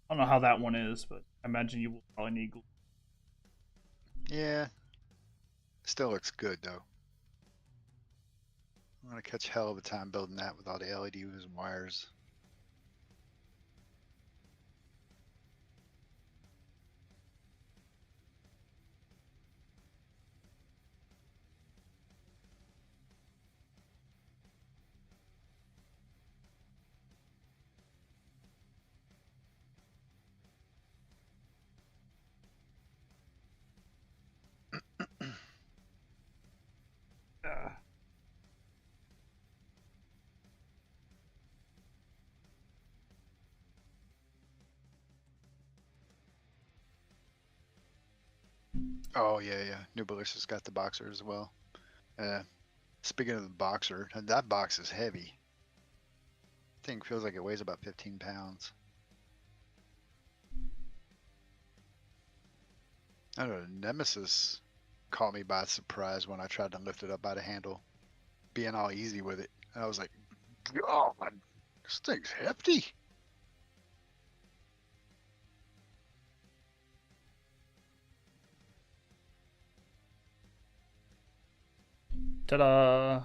I don't know how that one is, but I imagine you will probably need glue. Yeah, still looks good though. I'm gonna catch hell of a time building that with all the LEDs and wires. Uh, Oh yeah, yeah. New Ballista's got the boxer as well. Uh, Speaking of the boxer, that box is heavy. Thing feels like it weighs about 15 pounds. I don't know. Nemesis caught me by surprise when I tried to lift it up by the handle, being all easy with it. And I was like, God, this thing's hefty. Ta-da!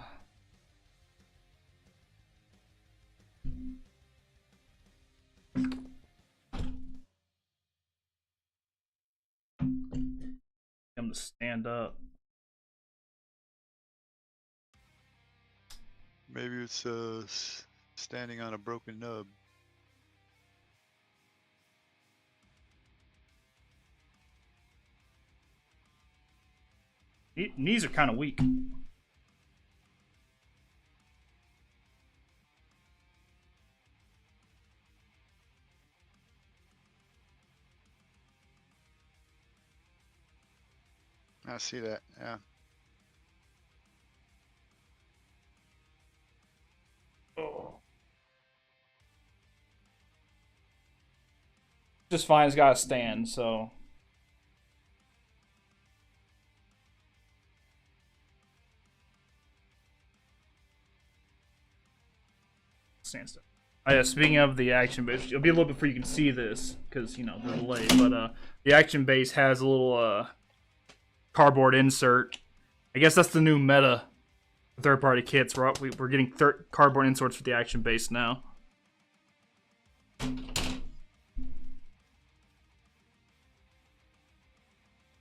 I'm to stand up. Maybe it's standing on a broken nub. Knees are kind of weak. I see that. Yeah. Oh. Just fine. It's got to stand. So stand still. Oh, yeah, speaking of the action base, it'll be a little bit before you can see this because you know the delay. But the action base has a little cardboard insert. I guess that's the new meta. Third-party kits. We're getting cardboard inserts for the action base now.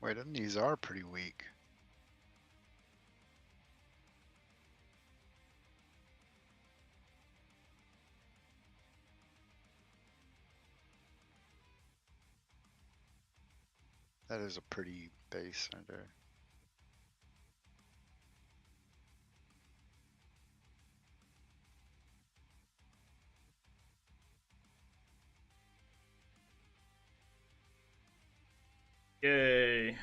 Wait, them knees are pretty weak. That is a pretty base right there. Yay!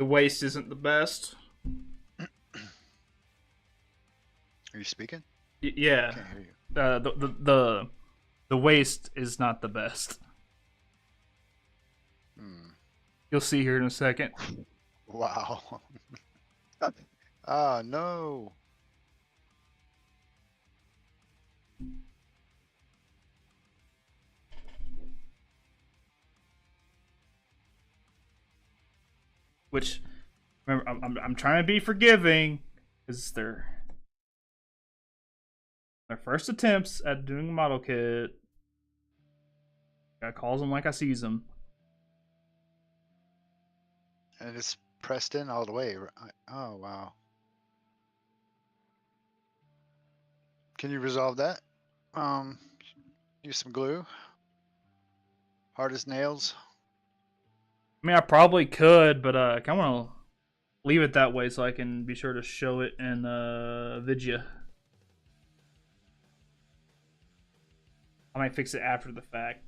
The waist isn't the best. Are you speaking? Yeah, Can't hear you. the waist is not the best. Hmm. You'll see here in a second. Wow. Ah, no. Which remember, I'm trying to be forgiving because their first attempts at doing a model kit. I calls them like I sees them. And it's pressed in all the way. Oh, wow. Can you resolve that? Um, Use some glue. Hard as nails. I mean, I probably could, but I kind of want to leave it that way so I can be sure to show it in Vidya. I might fix it after the fact.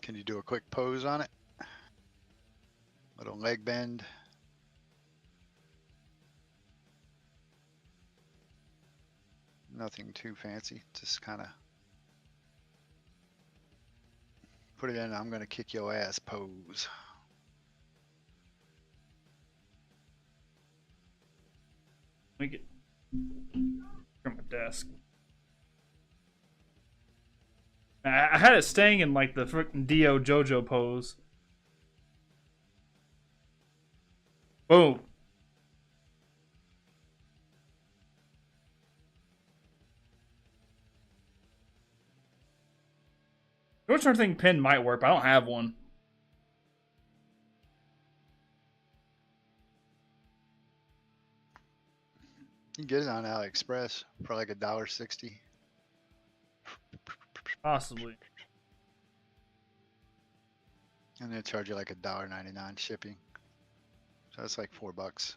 Can you do a quick pose on it? Little leg bend. Nothing too fancy. Just kind of put it in. I'm going to kick your ass pose. Let me get from my desk. I had it staying in like the freaking Dio JoJo pose. Boom. Which thing pin might work, but I don't have one. You can get it on AliExpress for like $1.60. Possibly. And they charge you like $1.99 shipping. So that's like $4.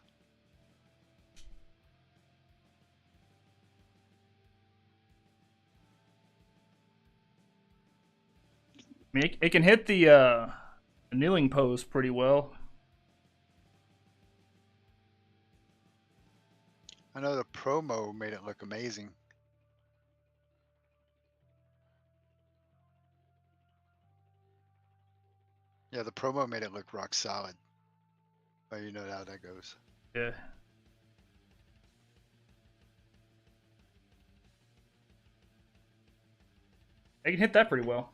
I mean, it can hit the kneeling pose pretty well. I know the promo made it look amazing. Yeah, the promo made it look rock solid. But you know how that goes. Yeah. They can hit that pretty well.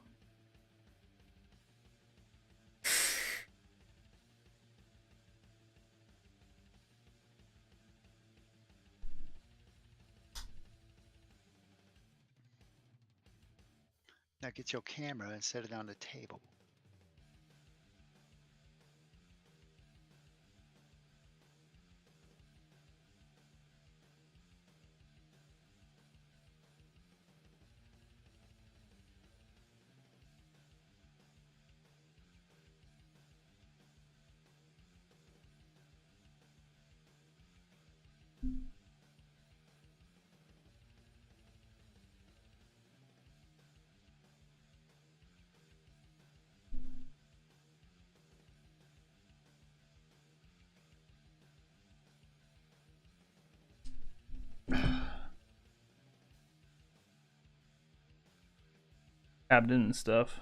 Now get your camera and set it on the table. Tabbed in and stuff.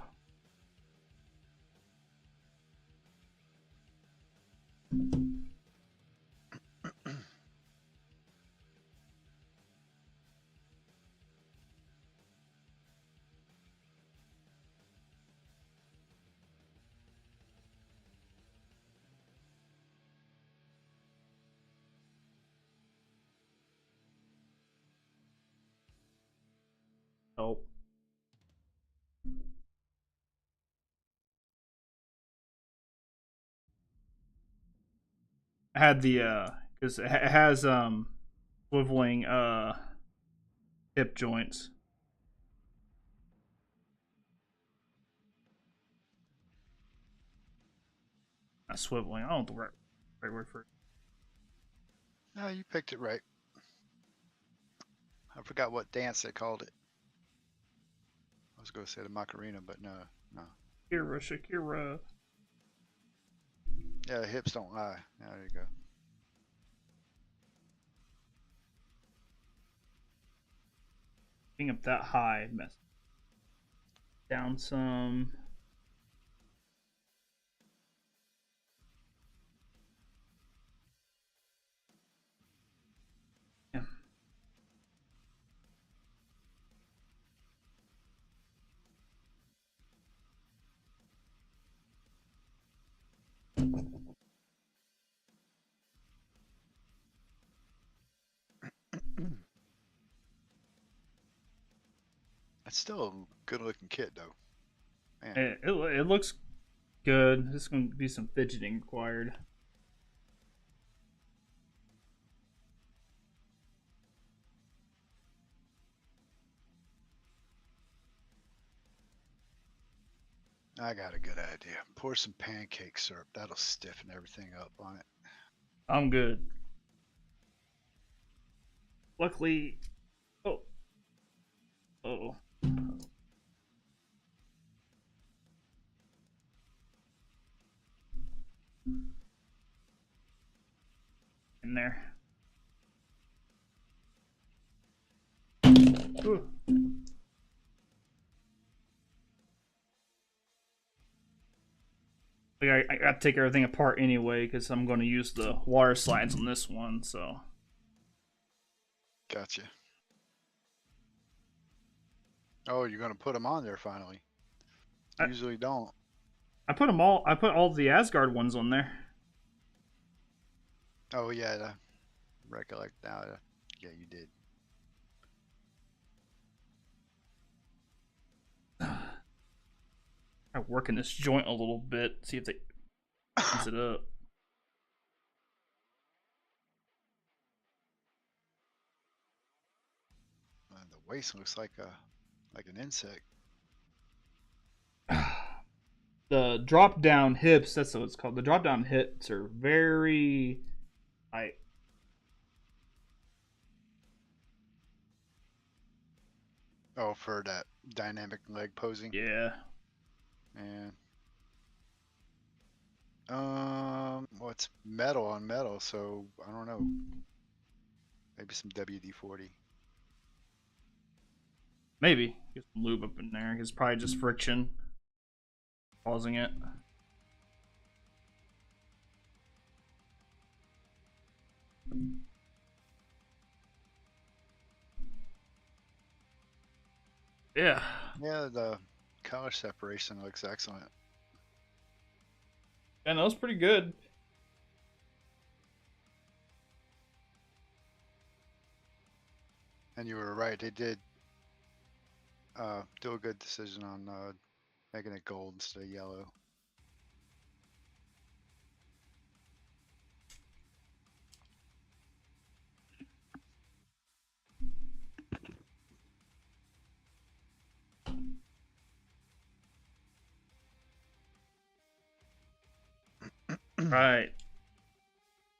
Oh. I had the because it has swiveling hip joints. Not swiveling. I don't know the right word for it. No, you picked it right. I forgot what dance they called it. I was going to say the Macarena, but no, no. Shakira. Yeah, hips don't lie. Yeah, there you go. Being up that high, mess down some. Yeah. It's still a good looking kit though. Man, It looks good. There's going to be some fidgeting required. I got a good idea. Pour some pancake syrup. That'll stiffen everything up on it. I'm good. Luckily, oh, oh, in there. Ooh. Like I got to take everything apart anyway because I'm going to use the water slides on this one. So Gotcha. Oh, you're gonna put them on there finally. I, Usually don't. I put them all. I put all the Asgard ones on there. Oh yeah, I recollect now. Yeah, you did. I work in this joint a little bit. See if they ease it up. The waist looks like an insect. the drop down hips. That's what it's called. The drop down hips are very tight. Oh, for that dynamic leg posing. Yeah. And well, it's metal on metal, so I don't know. Maybe some WD-40. Maybe get some lube up in there. It's probably just friction causing it. Yeah. Yeah, the color separation looks excellent. And that was pretty good. And you were right; they did do a good decision on making it gold instead of yellow. Right.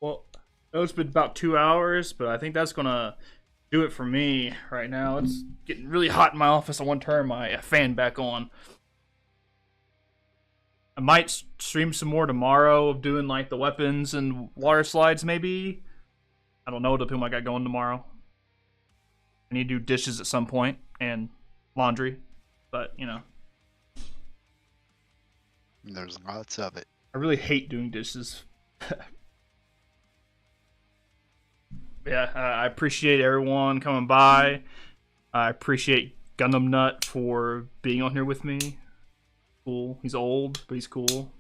Well, it's been about 2 hours, but I think that's gonna do it for me right now. It's getting really hot in my office. I want to turn my fan back on. I might stream some more tomorrow of doing like the weapons and water slides, maybe. I don't know, depending on what I got going tomorrow. I need to do dishes at some point and laundry, but you know, There's lots of it. I really hate doing dishes. Yeah, I appreciate everyone coming by. I appreciate Gundam Nut for being on here with me. Cool. He's old, but he's cool.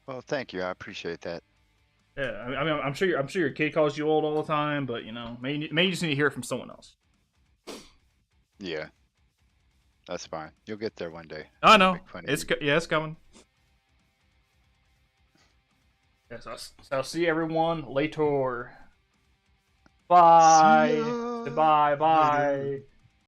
Well, thank you. I appreciate that. Yeah, I mean, I'm sure your kid calls you old all the time, but you know, maybe you just need to hear it from someone else. Yeah, that's fine. You'll get there one day. I I'll know make fun of it's you. yeah, it's coming. Yes, I'll see everyone later. See Bye. ya Goodbye. later. Bye.